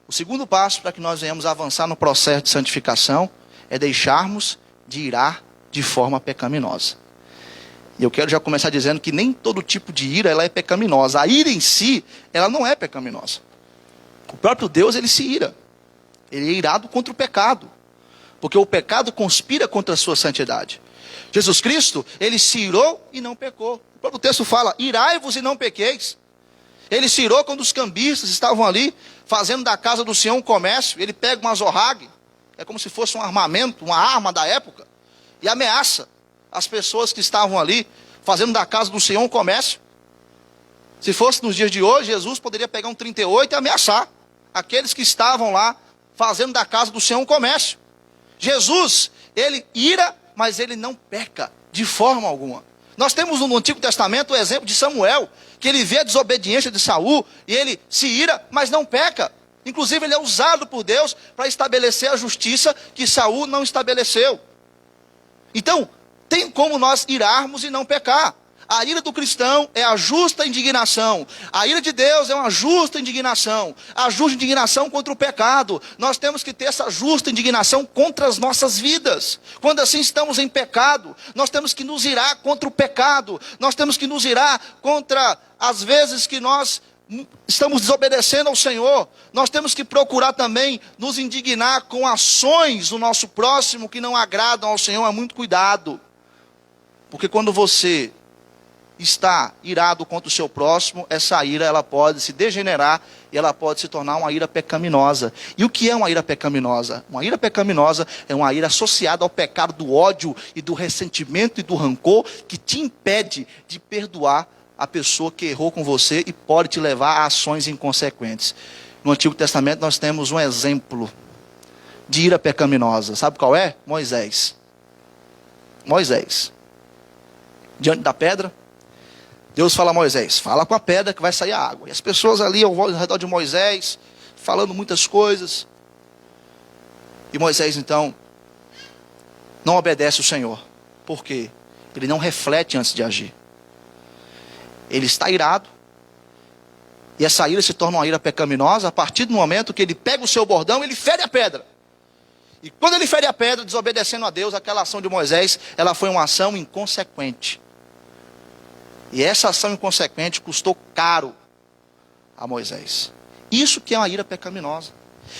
O segundo passo para que nós venhamos avançar no processo de santificação é deixarmos de irar de forma pecaminosa. E eu quero já começar dizendo que nem todo tipo de ira ela é pecaminosa. A ira em si, ela não é pecaminosa. O próprio Deus, ele se ira. Ele é irado contra o pecado. Porque o pecado conspira contra a sua santidade. Jesus Cristo, ele se irou e não pecou. O próprio texto fala, irai-vos e não pequeis. Ele se irou quando os cambistas estavam ali, fazendo da casa do Senhor um comércio. Ele pega uma zorrague, é como se fosse um armamento, uma arma da época, e ameaça as pessoas que estavam ali, fazendo da casa do Senhor um comércio. Se fosse nos dias de hoje, Jesus poderia pegar um 38 e ameaçar aqueles que estavam lá, fazendo da casa do Senhor um comércio. Jesus, ele ira, mas ele não peca de forma alguma. Nós temos no Antigo Testamento o exemplo de Samuel, que ele vê a desobediência de Saul, e ele se ira, mas não peca. Inclusive ele é usado por Deus para estabelecer a justiça que Saul não estabeleceu. Então, tem como nós irarmos e não pecar. A ira do cristão é a justa indignação. A ira de Deus é uma justa indignação. A justa indignação contra o pecado. Nós temos que ter essa justa indignação contra as nossas vidas. Quando assim estamos em pecado, nós temos que nos irar contra o pecado. Nós temos que nos irar contra as vezes que nós estamos desobedecendo ao Senhor. Nós temos que procurar também nos indignar com ações do nosso próximo que não agradam ao Senhor. É muito cuidado. Porque quando você está irado contra o seu próximo, essa ira ela pode se degenerar e ela pode se tornar uma ira pecaminosa. E o que é uma ira pecaminosa? Uma ira pecaminosa é uma ira associada ao pecado do ódio e do ressentimento e do rancor que te impede de perdoar a pessoa que errou com você e pode te levar a ações inconsequentes. No Antigo Testamento nós temos um exemplo de ira pecaminosa. Sabe qual é? Moisés. Moisés. Diante da pedra, Deus fala a Moisés, fala com a pedra que vai sair a água. E as pessoas ali ao redor de Moisés, falando muitas coisas. E Moisés então, não obedece o Senhor. Por quê? Ele não reflete antes de agir. Ele está irado. E essa ira se torna uma ira pecaminosa a partir do momento que ele pega o seu bordão e ele fere a pedra. E quando ele fere a pedra, desobedecendo a Deus, aquela ação de Moisés, ela foi uma ação inconsequente. E essa ação inconsequente custou caro a Moisés. Isso que é uma ira pecaminosa.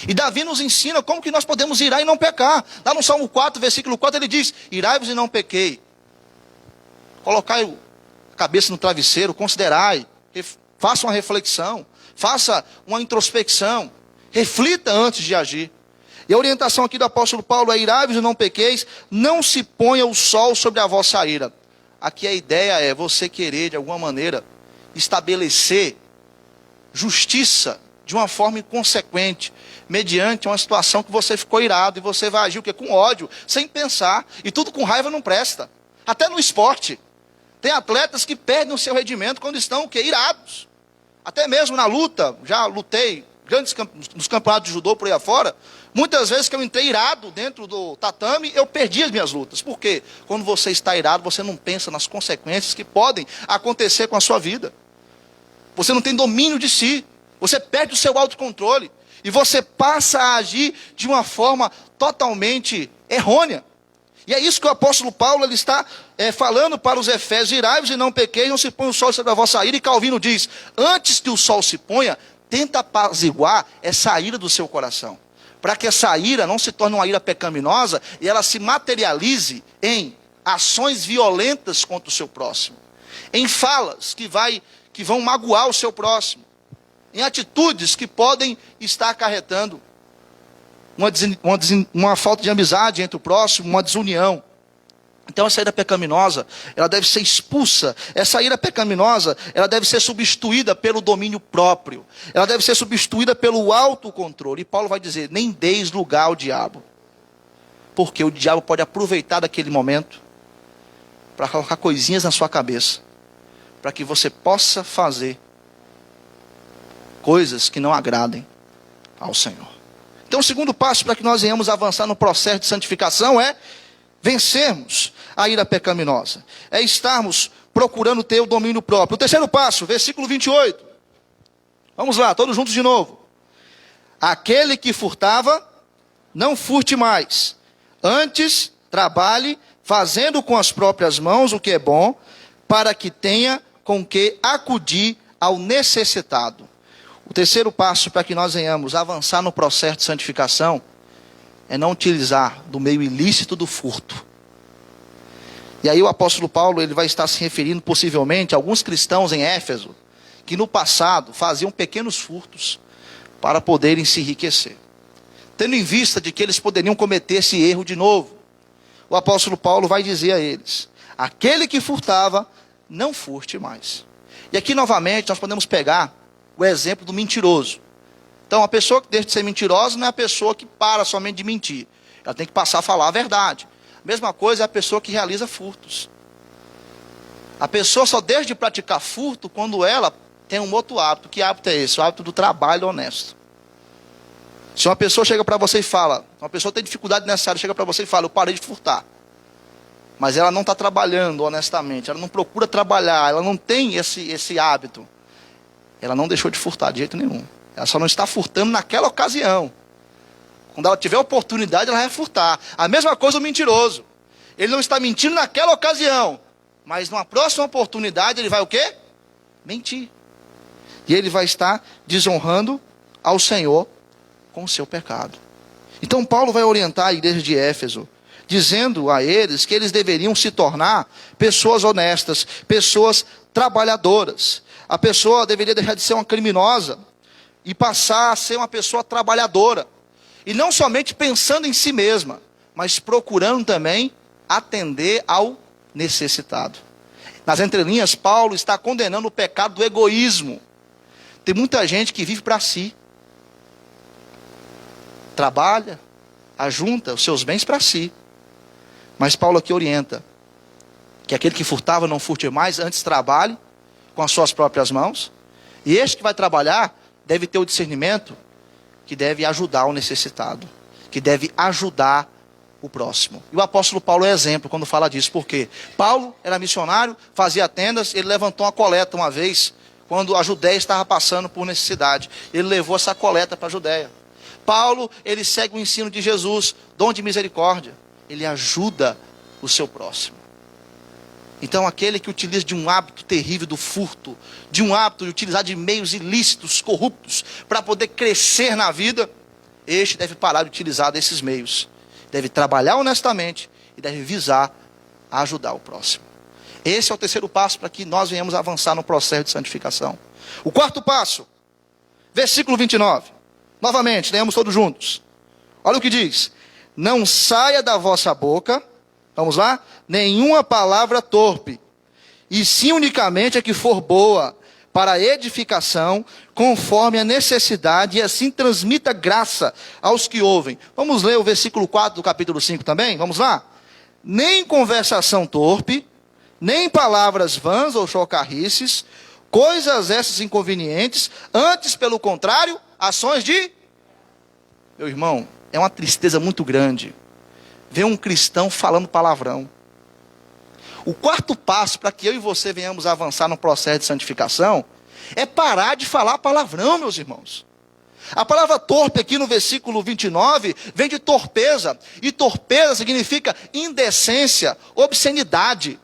E Davi nos ensina como que nós podemos irar e não pecar. Lá no Salmo 4, versículo 4, ele diz, irai-vos e não pequei. Colocai a cabeça no travesseiro, considerai, faça uma reflexão, faça uma introspecção, reflita antes de agir. E a orientação aqui do apóstolo Paulo é, irai-vos e não pequeis, não se ponha o sol sobre a vossa ira. Aqui a ideia é você querer, de alguma maneira, estabelecer justiça de uma forma inconsequente, mediante uma situação que você ficou irado, e você vai agir o quê? Com ódio, sem pensar, e tudo com raiva não presta. Até no esporte, tem atletas que perdem o seu rendimento quando estão o quê? Irados. Até mesmo na luta, já lutei nos campeonatos de judô por aí afora, muitas vezes que eu entrei irado dentro do tatame, eu perdi as minhas lutas. Por quê? Quando você está irado, você não pensa nas consequências que podem acontecer com a sua vida. Você não tem domínio de si. Você perde o seu autocontrole. E você passa a agir de uma forma totalmente errônea. E é isso que o apóstolo Paulo ele está falando para os Efésios. Irai-vos e não pequeis, não se põe o sol sobre a vossa ira. E Calvino diz, antes que o sol se ponha, tenta apaziguar essa ira do seu coração. Para que essa ira não se torne uma ira pecaminosa e ela se materialize em ações violentas contra o seu próximo. Em falas que vão magoar o seu próximo. Em atitudes que podem estar acarretando uma falta de amizade entre o próximo, uma desunião. Então essa ira pecaminosa, ela deve ser expulsa. Essa ira pecaminosa, ela deve ser substituída pelo domínio próprio. Ela deve ser substituída pelo autocontrole. E Paulo vai dizer, nem deis lugar ao diabo. Porque o diabo pode aproveitar daquele momento para colocar coisinhas na sua cabeça. Para que você possa fazer coisas que não agradem ao Senhor. Então o segundo passo para que nós venhamos avançar no processo de santificação é vencermos a ira pecaminosa. É estarmos procurando ter o domínio próprio. O terceiro passo, versículo 28. Vamos lá, todos juntos de novo. Aquele que furtava, não furte mais. Antes, trabalhe, fazendo com as próprias mãos o que é bom, para que tenha com que acudir ao necessitado. O terceiro passo para que nós venhamos avançar no processo de santificação é não utilizar do meio ilícito do furto. E aí o apóstolo Paulo ele vai estar se referindo possivelmente a alguns cristãos em Éfeso que no passado faziam pequenos furtos para poderem se enriquecer. Tendo em vista de que eles poderiam cometer esse erro de novo, o apóstolo Paulo vai dizer a eles: aquele que furtava, não furte mais. E aqui novamente nós podemos pegar o exemplo do mentiroso. Então a pessoa que deixa de ser mentirosa não é a pessoa que para somente de mentir. Ela tem que passar a falar a verdade. A mesma coisa é a pessoa que realiza furtos. A pessoa só deixa de praticar furto quando ela tem um outro hábito. Que hábito é esse? O hábito do trabalho honesto. Se uma pessoa chega para você e fala, uma pessoa tem dificuldade nessa área, chega para você e fala: eu parei de furtar. Mas ela não está trabalhando honestamente, ela não procura trabalhar, ela não tem esse hábito. Ela não deixou de furtar de jeito nenhum. Ela só não está furtando naquela ocasião. Quando ela tiver oportunidade, ela vai furtar. A mesma coisa o mentiroso. Ele não está mentindo naquela ocasião, mas numa próxima oportunidade ele vai o quê? Mentir. E ele vai estar desonrando ao Senhor com o seu pecado. Então Paulo vai orientar a igreja de Éfeso, dizendo a eles que eles deveriam se tornar pessoas honestas, pessoas trabalhadoras. A pessoa deveria deixar de ser uma criminosa e passar a ser uma pessoa trabalhadora. E não somente pensando em si mesma, mas procurando também atender ao necessitado. Nas entrelinhas, Paulo está condenando o pecado do egoísmo. Tem muita gente que vive para si. Trabalha, ajunta os seus bens para si. Mas Paulo aqui orienta que aquele que furtava não furte mais, antes trabalhe com as suas próprias mãos. E este que vai trabalhar deve ter o discernimento que deve ajudar o necessitado, que deve ajudar o próximo. E o apóstolo Paulo é exemplo quando fala disso, porque Paulo era missionário, fazia tendas, ele levantou uma coleta uma vez, quando a Judéia estava passando por necessidade. Ele levou essa coleta para a Judéia. Paulo, ele segue o ensino de Jesus, dom de misericórdia. Ele ajuda o seu próximo. Então aquele que utiliza de um hábito terrível do furto, de um hábito de utilizar de meios ilícitos, corruptos, para poder crescer na vida, este deve parar de utilizar desses meios. Deve trabalhar honestamente e deve visar a ajudar o próximo. Esse é o terceiro passo para que nós venhamos avançar no processo de santificação. O quarto passo, versículo 29. Novamente, leamos todos juntos. Olha o que diz: não saia da vossa boca, vamos lá, nenhuma palavra torpe, e sim unicamente a que for boa, para a edificação, conforme a necessidade, e assim transmita graça aos que ouvem. Vamos ler o versículo 4 do capítulo 5 também? Vamos lá? Nem conversação torpe, nem palavras vãs ou chocarrices, coisas essas inconvenientes, antes, pelo contrário, ações de... Meu irmão, é uma tristeza muito grande ver um cristão falando palavrão. O quarto passo para que eu e você venhamos avançar no processo de santificação é parar de falar palavrão, meus irmãos. A palavra torpe aqui no versículo 29 vem de torpeza, e torpeza significa indecência, obscenidade.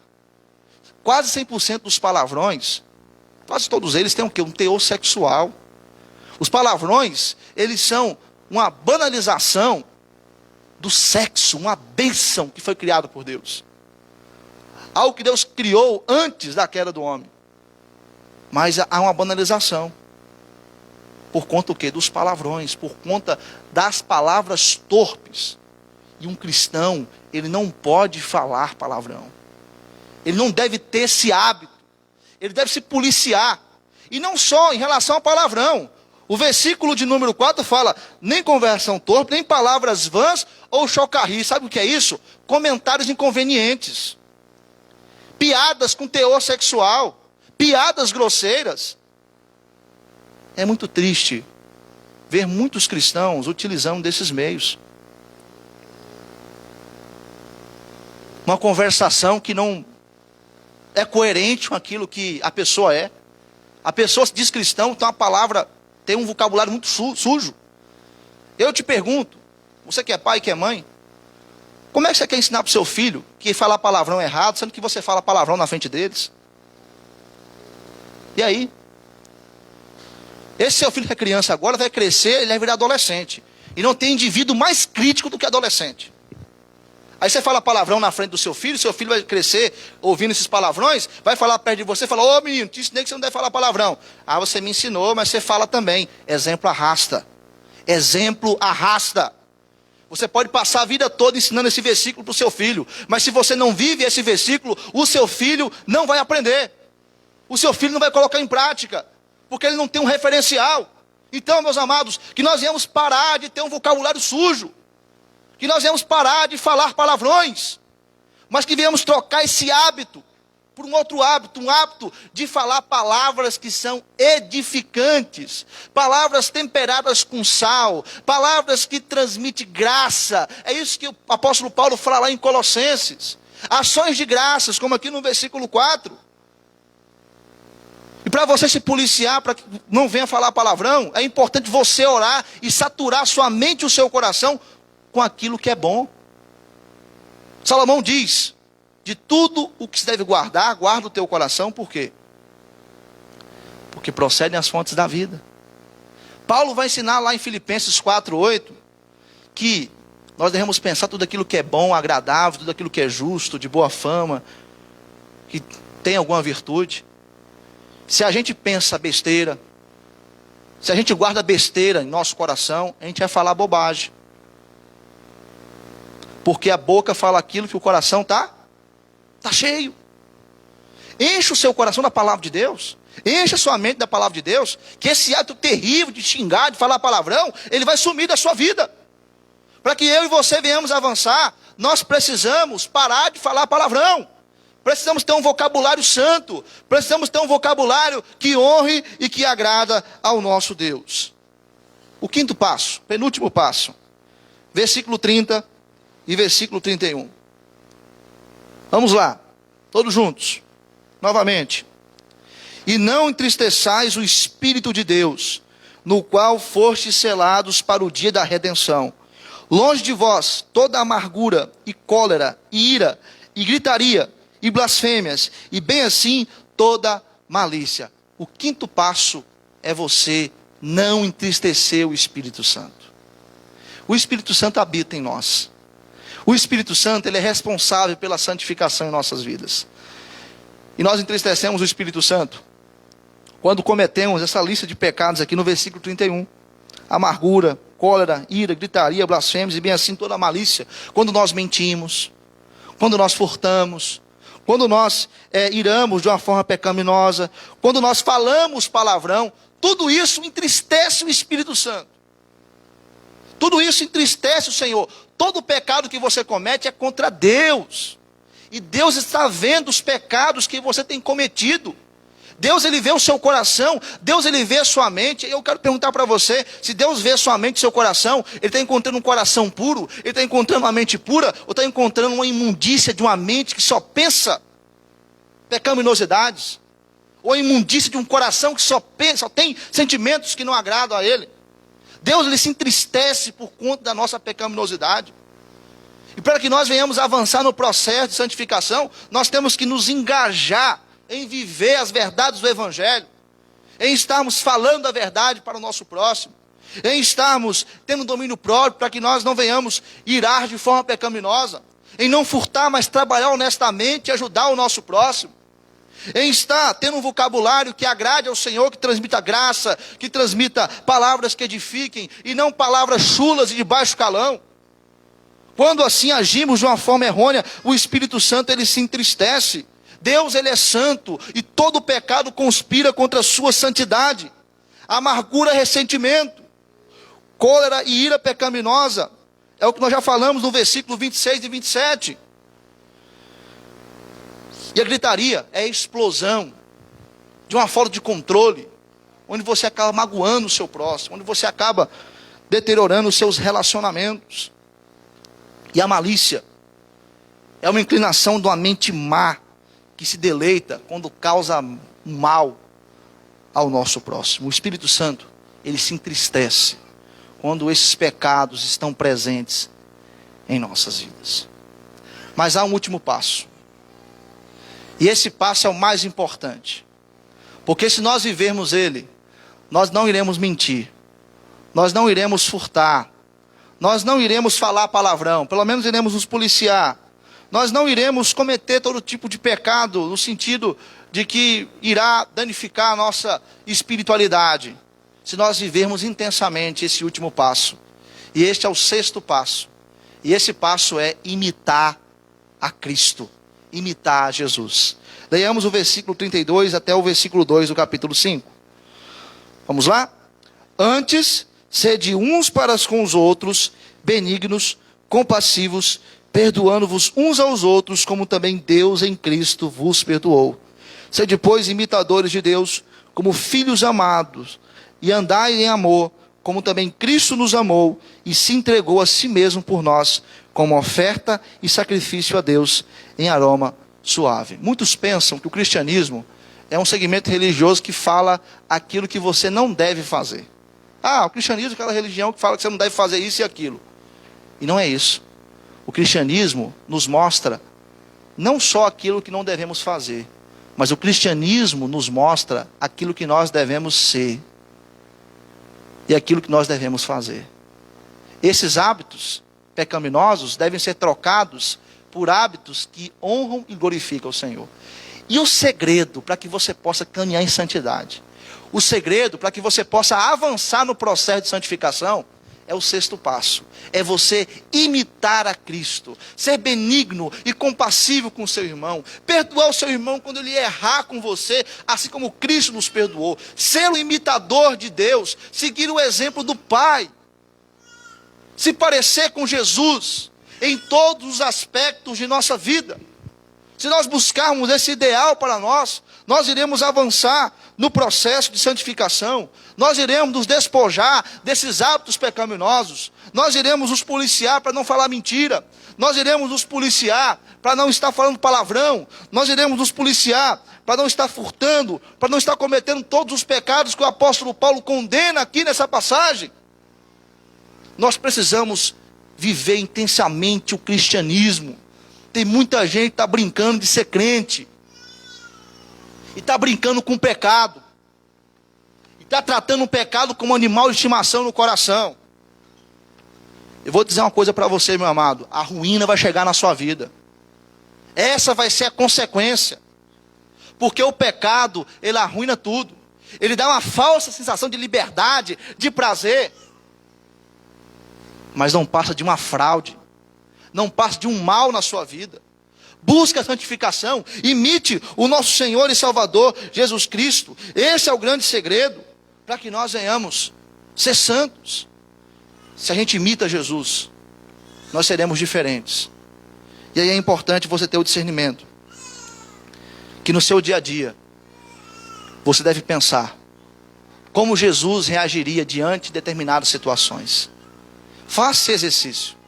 Quase 100% dos palavrões, quase todos eles têm o quê? Um teor sexual. Os palavrões, eles são uma banalização do sexo, uma bênção que foi criada por Deus. Algo que Deus criou antes da queda do homem. Mas há uma banalização. Por conta o quê? Dos palavrões, por conta das palavras torpes. E um cristão, ele não pode falar palavrão. Ele não deve ter esse hábito. Ele deve se policiar. E não só em relação ao palavrão. O versículo de número 4 fala: nem conversão torpe, nem palavras vãs ou chocarris. Sabe o que é isso? Comentários inconvenientes. Piadas com teor sexual. Piadas grosseiras. É muito triste ver muitos cristãos utilizando desses meios. Uma conversação que não é coerente com aquilo que a pessoa é. A pessoa se diz cristão, então a palavra tem um vocabulário muito sujo. Eu te pergunto, você que é pai, que é mãe, como é que você quer ensinar para o seu filho que falar palavrão é errado, sendo que você fala palavrão na frente deles? E aí? Esse seu filho que é criança agora vai crescer, ele vai virar adolescente. E não tem indivíduo mais crítico do que adolescente. Aí você fala palavrão na frente do seu filho vai crescer ouvindo esses palavrões, vai falar perto de você, fala, ô menino, te ensinei que você não deve falar palavrão. Ah, você me ensinou, mas você fala também. Exemplo arrasta. Exemplo arrasta. Você pode passar a vida toda ensinando esse versículo para o seu filho, mas se você não vive esse versículo, o seu filho não vai aprender. O seu filho não vai colocar em prática, porque ele não tem um referencial. Então, meus amados, que nós viemos parar de ter um vocabulário sujo, que nós viemos parar de falar palavrões, mas que viemos trocar esse hábito por um outro hábito, um hábito de falar palavras que são edificantes, palavras temperadas com sal, palavras que transmitem graça. É isso que o apóstolo Paulo fala lá em Colossenses. Ações de graças, como aqui no versículo 4. E para você se policiar, para que não venha falar palavrão, é importante você orar e saturar sua mente e o seu coração com aquilo que é bom. Salomão diz, de tudo o que se deve guardar, guarda o teu coração, por quê? Porque procedem as fontes da vida. Paulo vai ensinar lá em Filipenses 4:8, que nós devemos pensar tudo aquilo que é bom, agradável, tudo aquilo que é justo, de boa fama, que tem alguma virtude. Se a gente pensa besteira, se a gente guarda besteira em nosso coração, a gente vai falar bobagem. Porque a boca fala aquilo que o coração está cheio. Enche o seu coração da palavra de Deus. Enche a sua mente da palavra de Deus. Que esse ato terrível de xingar, de falar palavrão, ele vai sumir da sua vida. Para que eu e você venhamos avançar, nós precisamos parar de falar palavrão. Precisamos ter um vocabulário santo. Precisamos ter um vocabulário que honre e que agrada ao nosso Deus. O quinto passo, penúltimo passo. Versículo 30 e versículo 31. Vamos lá, todos juntos, novamente. E não entristeçais o Espírito de Deus, no qual fostes selados para o dia da redenção. Longe de vós toda amargura e cólera e ira e gritaria e blasfêmias, e bem assim toda malícia. O quinto passo é você não entristecer o Espírito Santo. O Espírito Santo habita em nós. O Espírito Santo, ele é responsável pela santificação em nossas vidas. E nós entristecemos o Espírito Santo quando cometemos essa lista de pecados aqui no versículo 31. Amargura, cólera, ira, gritaria, blasfêmias e bem assim toda malícia. Quando nós mentimos, quando nós furtamos, quando nós iramos de uma forma pecaminosa, quando nós falamos palavrão, tudo isso entristece o Espírito Santo. Tudo isso entristece o Senhor. Todo pecado que você comete é contra Deus. E Deus está vendo os pecados que você tem cometido. Deus, ele vê o seu coração. Deus, ele vê a sua mente. E eu quero perguntar para você, se Deus vê a sua mente e seu coração, ele está encontrando um coração puro? Ele está encontrando uma mente pura? Ou está encontrando uma imundícia de uma mente que só pensa pecaminosidades? Ou a imundícia de um coração que só tem sentimentos que não agradam a ele? Deus, ele se entristece por conta da nossa pecaminosidade. E para que nós venhamos avançar no processo de santificação, nós temos que nos engajar em viver as verdades do Evangelho, em estarmos falando a verdade para o nosso próximo, em estarmos tendo domínio próprio para que nós não venhamos irar de forma pecaminosa, em não furtar, mas trabalhar honestamente e ajudar o nosso próximo, em estar tendo um vocabulário que agrade ao Senhor, que transmita graça, que transmita palavras que edifiquem, e não palavras chulas e de baixo calão. Quando assim agimos de uma forma errônea, o Espírito Santo, ele se entristece. Deus, ele é santo, e todo pecado conspira contra a sua santidade. Amargura, ressentimento, cólera e ira pecaminosa, é o que nós já falamos no versículo 26 e 27. E a gritaria é a explosão de uma falta de controle, onde você acaba magoando o seu próximo, onde você acaba deteriorando os seus relacionamentos. E a malícia é uma inclinação de uma mente má, que se deleita quando causa mal ao nosso próximo. O Espírito Santo, ele se entristece quando esses pecados estão presentes em nossas vidas. Mas há um último passo. E esse passo é o mais importante. Porque se nós vivermos ele, nós não iremos mentir, nós não iremos furtar, nós não iremos falar palavrão, pelo menos iremos nos policiar. Nós não iremos cometer todo tipo de pecado, no sentido de que irá danificar a nossa espiritualidade, se nós vivermos intensamente esse último passo. E este é o 6º passo. E esse passo é imitar a Cristo, imitar a Jesus. Leiamos o versículo 32 até o versículo 2 do capítulo 5. Vamos lá? Antes, sede uns para com os outros, benignos, compassivos, perdoando-vos uns aos outros, como também Deus em Cristo vos perdoou. Sede, pois, imitadores de Deus, como filhos amados, e andai em amor, como também Cristo nos amou, e se entregou a si mesmo por nós, como oferta e sacrifício a Deus, em aroma suave. Muitos pensam que o cristianismo é um segmento religioso que fala aquilo que você não deve fazer. O cristianismo é aquela religião que fala que você não deve fazer isso e aquilo. E não é isso. O cristianismo nos mostra não só aquilo que não devemos fazer, mas o cristianismo nos mostra aquilo que nós devemos ser e aquilo que nós devemos fazer. Esses hábitos pecaminosos devem ser trocados por hábitos que honram e glorificam o Senhor. E o segredo para que você possa caminhar em santidade, o segredo para que você possa avançar no processo de santificação, é o 6º passo. É você imitar a Cristo. Ser benigno e compassivo com o seu irmão. Perdoar o seu irmão quando ele errar com você, assim como Cristo nos perdoou. Ser o imitador de Deus. Seguir o exemplo do Pai. Se parecer com Jesus em todos os aspectos de nossa vida. Se nós buscarmos esse ideal para nós iremos avançar no processo de santificação. Nós iremos nos despojar desses hábitos pecaminosos. Nós iremos nos policiar para não falar mentira. Nós iremos nos policiar para não estar falando palavrão. Nós iremos nos policiar para não estar furtando, para não estar cometendo todos os pecados que o apóstolo Paulo condena aqui nessa passagem. Nós precisamos viver intensamente o cristianismo. Tem muita gente que está brincando de ser crente. E está brincando com o pecado. E está tratando o pecado como animal de estimação no coração. Eu vou dizer uma coisa para você, meu amado. A ruína vai chegar na sua vida. Essa vai ser a consequência. Porque o pecado, ele arruína tudo. Ele dá uma falsa sensação de liberdade, de prazer. Mas não passa de uma fraude. Não passa de um mal na sua vida. Busque a santificação, imite o nosso Senhor e Salvador, Jesus Cristo. Esse é o grande segredo, para que nós venhamos ser santos. Se a gente imita Jesus, nós seremos diferentes. E aí é importante você ter o discernimento, que no seu dia a dia, você deve pensar, como Jesus reagiria diante de determinadas situações. Faça esse exercício.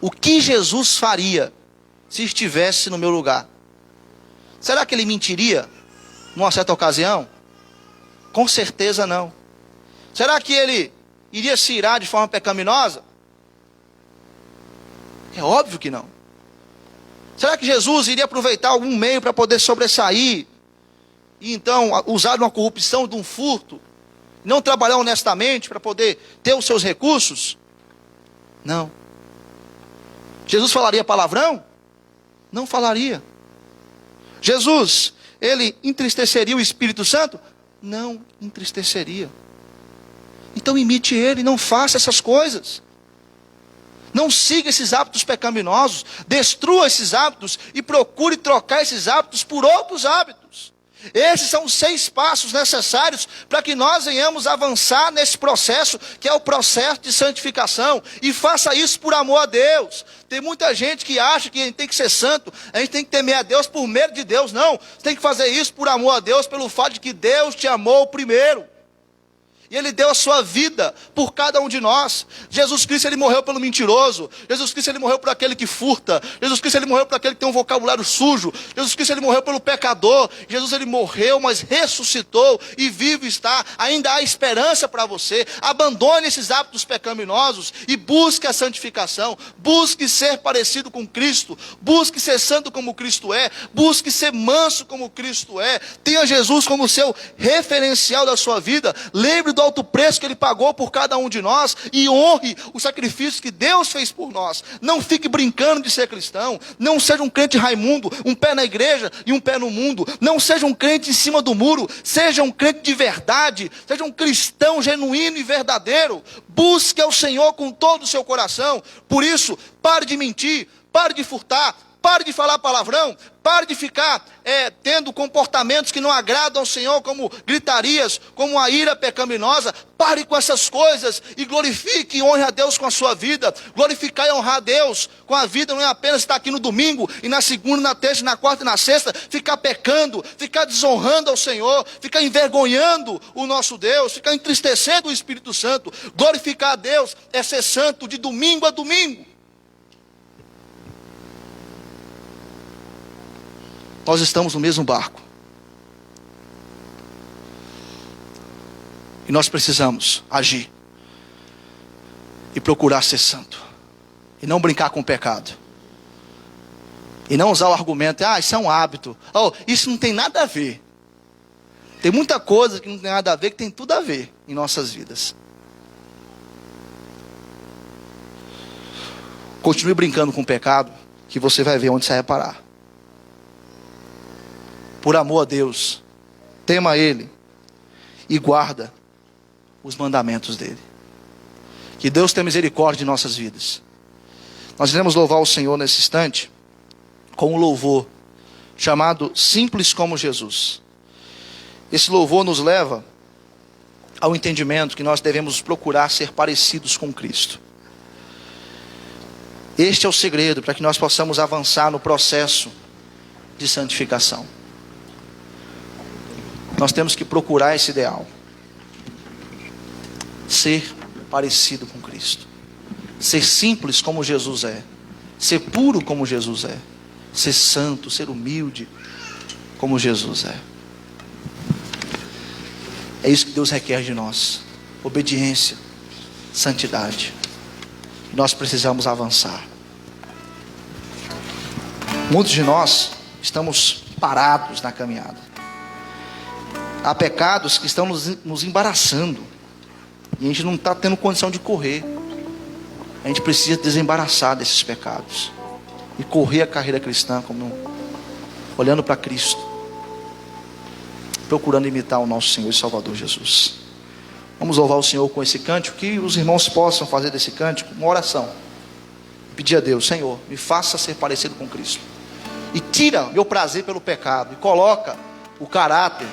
O que Jesus faria se estivesse no meu lugar? Será que ele mentiria numa certa ocasião? Com certeza não. Será que ele iria se irar de forma pecaminosa? É óbvio que não. Será que Jesus iria aproveitar algum meio para poder sobressair e então usar uma corrupção, de um furto, não trabalhar honestamente para poder ter os seus recursos? Não. Jesus falaria palavrão? Não falaria. Jesus, ele entristeceria o Espírito Santo? Não entristeceria. Então imite ele, não faça essas coisas. Não siga esses hábitos pecaminosos, destrua esses hábitos e procure trocar esses hábitos por outros hábitos. Esses são os 6 passos necessários para que nós venhamos avançar nesse processo, que é o processo de santificação. E faça isso por amor a Deus. Tem muita gente que acha que a gente tem que ser santo, a gente tem que temer a Deus por medo de Deus. Não, você tem que fazer isso por amor a Deus, pelo fato de que Deus te amou primeiro. E ele deu a sua vida por cada um de nós. Jesus Cristo, ele morreu pelo mentiroso. Jesus Cristo, ele morreu por aquele que furta. Jesus Cristo, ele morreu por aquele que tem um vocabulário sujo. Jesus Cristo, ele morreu pelo pecador. Jesus, ele morreu, mas ressuscitou e vivo está. Ainda há esperança para você. Abandone esses hábitos pecaminosos e busque a santificação. Busque ser parecido com Cristo. Busque ser santo como Cristo é. Busque ser manso como Cristo é. Tenha Jesus como seu referencial da sua vida. Lembre do alto preço que Ele pagou por cada um de nós e honre o sacrifício que Deus fez por nós. Não fique brincando de ser cristão. Não seja um crente Raimundo, um pé na igreja e um pé no mundo. Não seja um crente em cima do muro. Seja um crente de verdade. Seja um cristão genuíno e verdadeiro. Busque ao Senhor com todo o seu coração. Por isso, pare de mentir, pare de furtar, pare de falar palavrão, pare de ficar tendo comportamentos que não agradam ao Senhor, como gritarias, como a ira pecaminosa. Pare com essas coisas e glorifique e honre a Deus com a sua vida. Glorificar e honrar a Deus com a vida não é apenas estar aqui no domingo e na segunda, na terça, na quarta e na sexta, ficar pecando, ficar desonrando ao Senhor, ficar envergonhando o nosso Deus, ficar entristecendo o Espírito Santo. Glorificar a Deus é ser santo de domingo a domingo. Nós estamos no mesmo barco. E nós precisamos agir. E procurar ser santo. E não brincar com o pecado. E não usar o argumento, isso é um hábito. Isso não tem nada a ver. Tem muita coisa que não tem nada a ver, que tem tudo a ver em nossas vidas. Continue brincando com o pecado, que você vai ver onde você vai parar. Por amor a Deus, tema Ele e guarda os mandamentos dEle. Que Deus tenha misericórdia de nossas vidas. Nós iremos louvar o Senhor nesse instante com um louvor chamado Simples como Jesus. Esse louvor nos leva ao entendimento que nós devemos procurar ser parecidos com Cristo. Este é o segredo para que nós possamos avançar no processo de santificação. Nós temos que procurar esse ideal. Ser parecido com Cristo. Ser simples como Jesus é. Ser puro como Jesus é. Ser santo, ser humilde como Jesus é. É isso que Deus requer de nós. Obediência, santidade. Nós precisamos avançar. Muitos de nós estamos parados na caminhada. Há pecados que estão nos embaraçando. E a gente não está tendo condição de correr. A gente precisa desembaraçar desses pecados. E correr a carreira cristã olhando para Cristo. Procurando imitar o nosso Senhor e Salvador Jesus. Vamos louvar o Senhor com esse cântico. Que os irmãos possam fazer desse cântico uma oração. Pedir a Deus: Senhor, me faça ser parecido com Cristo. E tira meu prazer pelo pecado. E coloca o caráter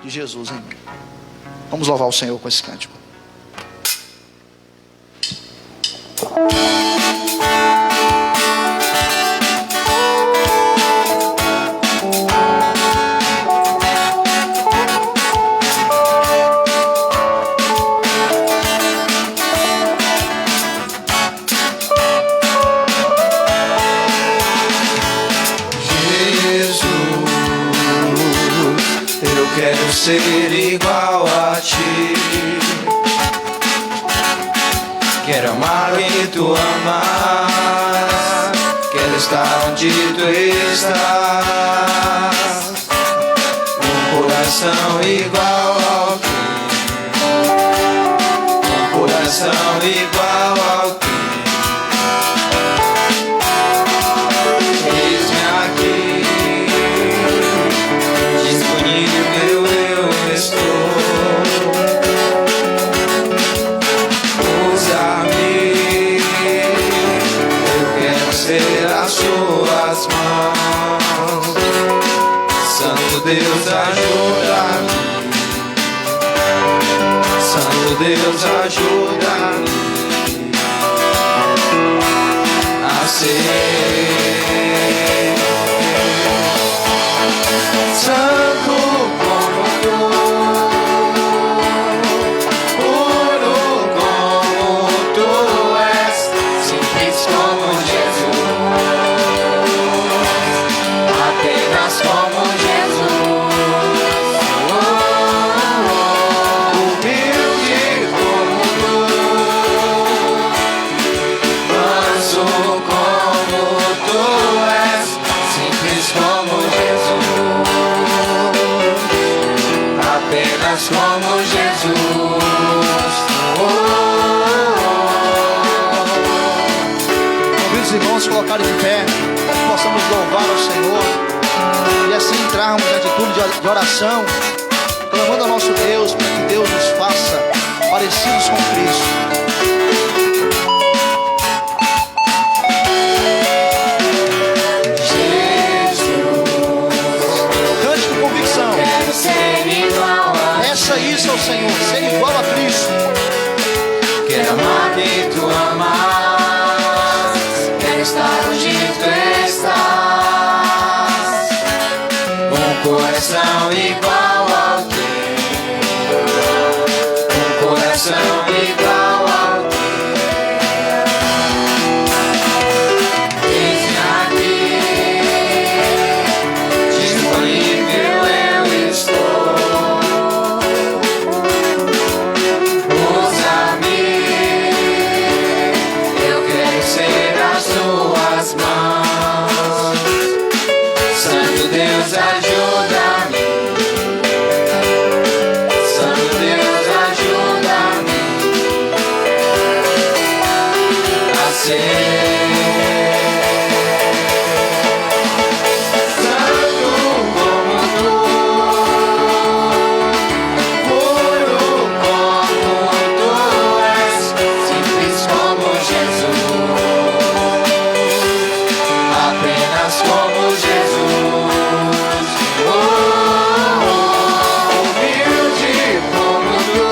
de Jesus em mim. Vamos louvar o Senhor com esse cântico. Quero ser igual a ti. Quero amar e tu amar. Quero estar onde tu estás. Um coração igual ao teu. Um coração igual ao teu. Eis-me aqui. Suas mãos, Santo Deus, ajuda-me. Santo Deus, ajuda-me a ser santo como tu, puro como tu és, simples como Jesus. Como Jesus, humilde como tu, manso como tu és, simples como Jesus, apenas como Jesus. colocar de pé, para que possamos louvar ao Senhor e assim entrarmos em atitude de oração, clamando ao nosso Deus para que Deus nos faça parecidos com Cristo. Cante com convicção. Quero ser igual a Peça isso ao Senhor, ser igual a Cristo. Quero amar quem tu amas, Quero estar onde tu estás. um coração igual ao teu, um coração igual ao teu. Eis-me aqui, disponível eu estou. Usa-me, eu quero ser as tuas mãos. Santo Deus, ajuda-me. Santo Deus, ajuda-me a ser santo como tu, puro como tu és, simples como Jesus, apenas como Jesus. Humilde como tu,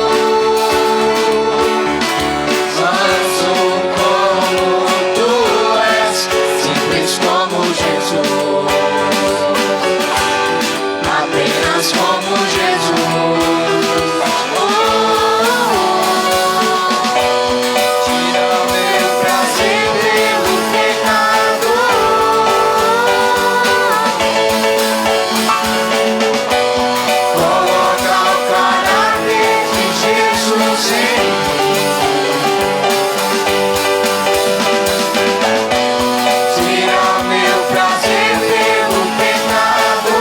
manso como tu és, simples como Jesus, apenas como Jesus. Tira o meu prazer pelo pecado, coloca o caráter de Jesus em mim. Tira o meu prazer pelo pecado,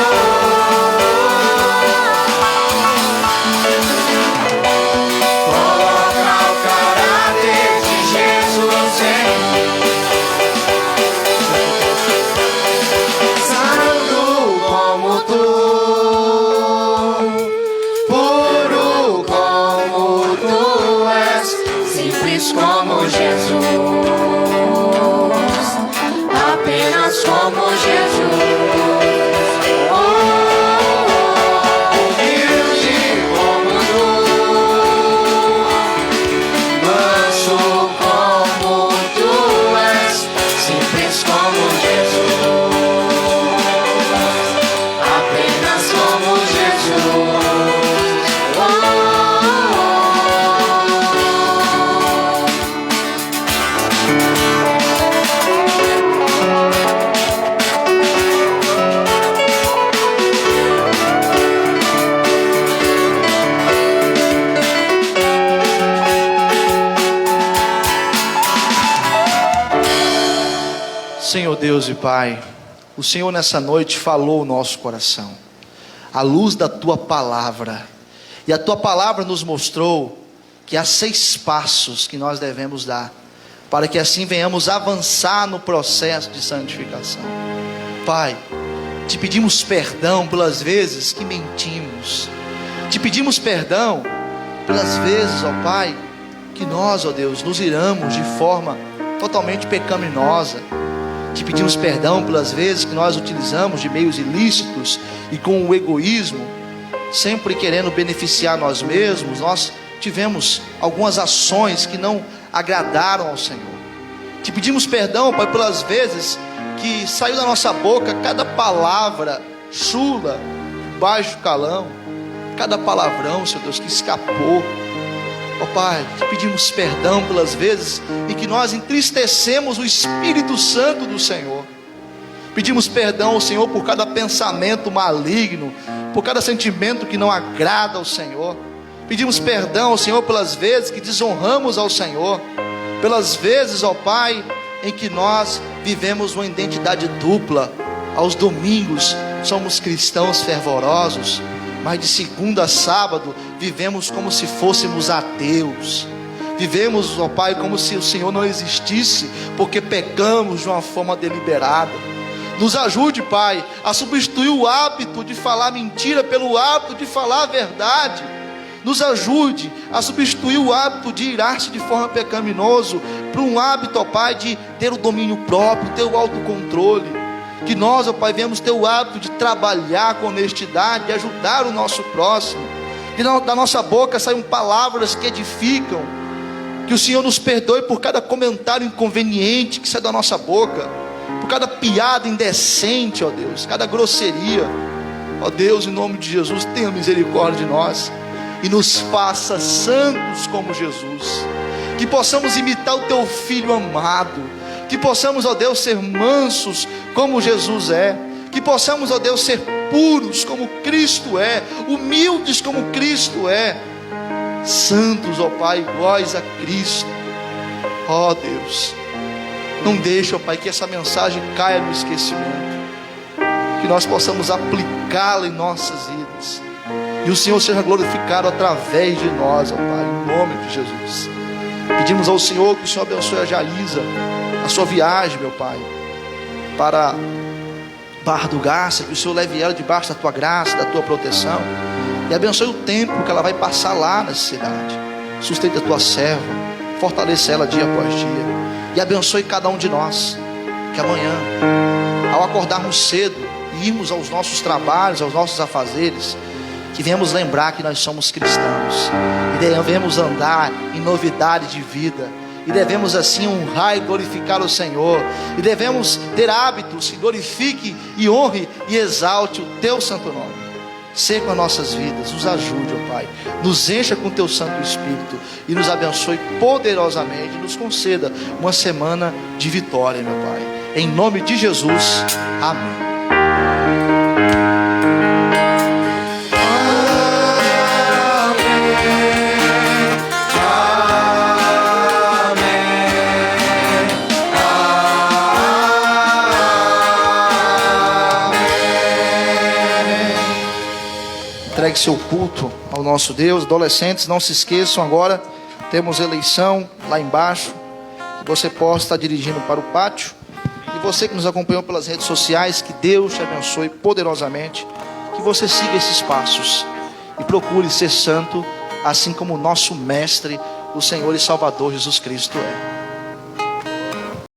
coloca o caráter de Jesus em mim. Santo como tu, puro como tu és, simples como Jesus, apenas como Jesus. Humilde como tu, manso como tu és, simples como Jesus, apenas como Jesus. Senhor Deus e Pai, o Senhor nessa noite falou o nosso coração, à luz da Tua Palavra, e a Tua Palavra nos mostrou que há 6 passos que nós devemos dar, para que assim venhamos avançar no processo de santificação. Pai, te pedimos perdão pelas vezes que mentimos, te pedimos perdão pelas vezes, ó Pai, que nós, ó Deus, nos iramos de forma totalmente pecaminosa. Te pedimos perdão pelas vezes que nós utilizamos de meios ilícitos e com o egoísmo, sempre querendo beneficiar nós mesmos. Nós tivemos algumas ações que não agradaram ao Senhor. Te pedimos perdão, Pai, pelas vezes que saiu da nossa boca cada palavra chula, baixo calão, cada palavrão, Senhor Deus, que escapou. Ó Pai, te pedimos perdão pelas vezes em que nós entristecemos o Espírito Santo do Senhor. Pedimos perdão ao Senhor por cada pensamento maligno, por cada sentimento que não agrada ao Senhor. Pedimos perdão ao Senhor pelas vezes que desonramos ao Senhor, pelas vezes, ó Pai, em que nós vivemos uma identidade dupla. Aos domingos somos cristãos fervorosos, mas de segunda a sábado vivemos como se fôssemos ateus. Vivemos, ó Pai, como se o Senhor não existisse, porque pecamos de uma forma deliberada. Nos ajude, Pai, a substituir o hábito de falar mentira pelo hábito de falar a verdade. Nos ajude a substituir o hábito de irar-se de forma pecaminosa por um hábito, ó Pai, de ter o domínio próprio, ter o autocontrole. Que nós, ó Pai, venhamos ter o hábito de trabalhar com honestidade, de ajudar o nosso próximo. Que da nossa boca saiam palavras que edificam. Que o Senhor nos perdoe por cada comentário inconveniente que sai da nossa boca, por cada piada indecente, ó Deus, cada grosseria. Ó Deus, em nome de Jesus, tenha misericórdia de nós e nos faça santos como Jesus. Que possamos imitar o Teu Filho amado. Que possamos, ó Deus, ser mansos como Jesus é. Que possamos, ó Deus, ser puros como Cristo é, humildes como Cristo é, santos, ó Pai, iguais a Cristo. Ó Deus, não deixe, ó Pai, que essa mensagem caia no esquecimento, que nós possamos aplicá-la em nossas vidas, e o Senhor seja glorificado através de nós, ó Pai, em nome de Jesus. Pedimos ao Senhor que o Senhor abençoe a Jaísa, a sua viagem, meu Pai, para Barra do Garça, que o Senhor leve ela debaixo da Tua graça, da Tua proteção, e abençoe o tempo que ela vai passar lá nessa cidade. Sustenta a Tua serva, fortaleça ela dia após dia, e abençoe cada um de nós, que amanhã, ao acordarmos cedo e irmos aos nossos trabalhos, aos nossos afazeres, que venhamos lembrar que nós somos cristãos e devemos andar em novidade de vida, e devemos assim honrar e glorificar o Senhor, e devemos ter hábitos que glorifique e honre e exalte o Teu santo nome. Seja com as nossas vidas, nos ajude, ó Pai, nos encha com Teu Santo Espírito e nos abençoe poderosamente, nos conceda uma semana de vitória, meu Pai, em nome de Jesus, amém. Entregue seu culto ao nosso Deus. Adolescentes, não se esqueçam, agora temos eleição lá embaixo, que você possa estar dirigindo para o pátio. E você que nos acompanhou pelas redes sociais, que Deus te abençoe poderosamente, que você siga esses passos e procure ser santo, assim como o nosso mestre, o Senhor e Salvador Jesus Cristo é.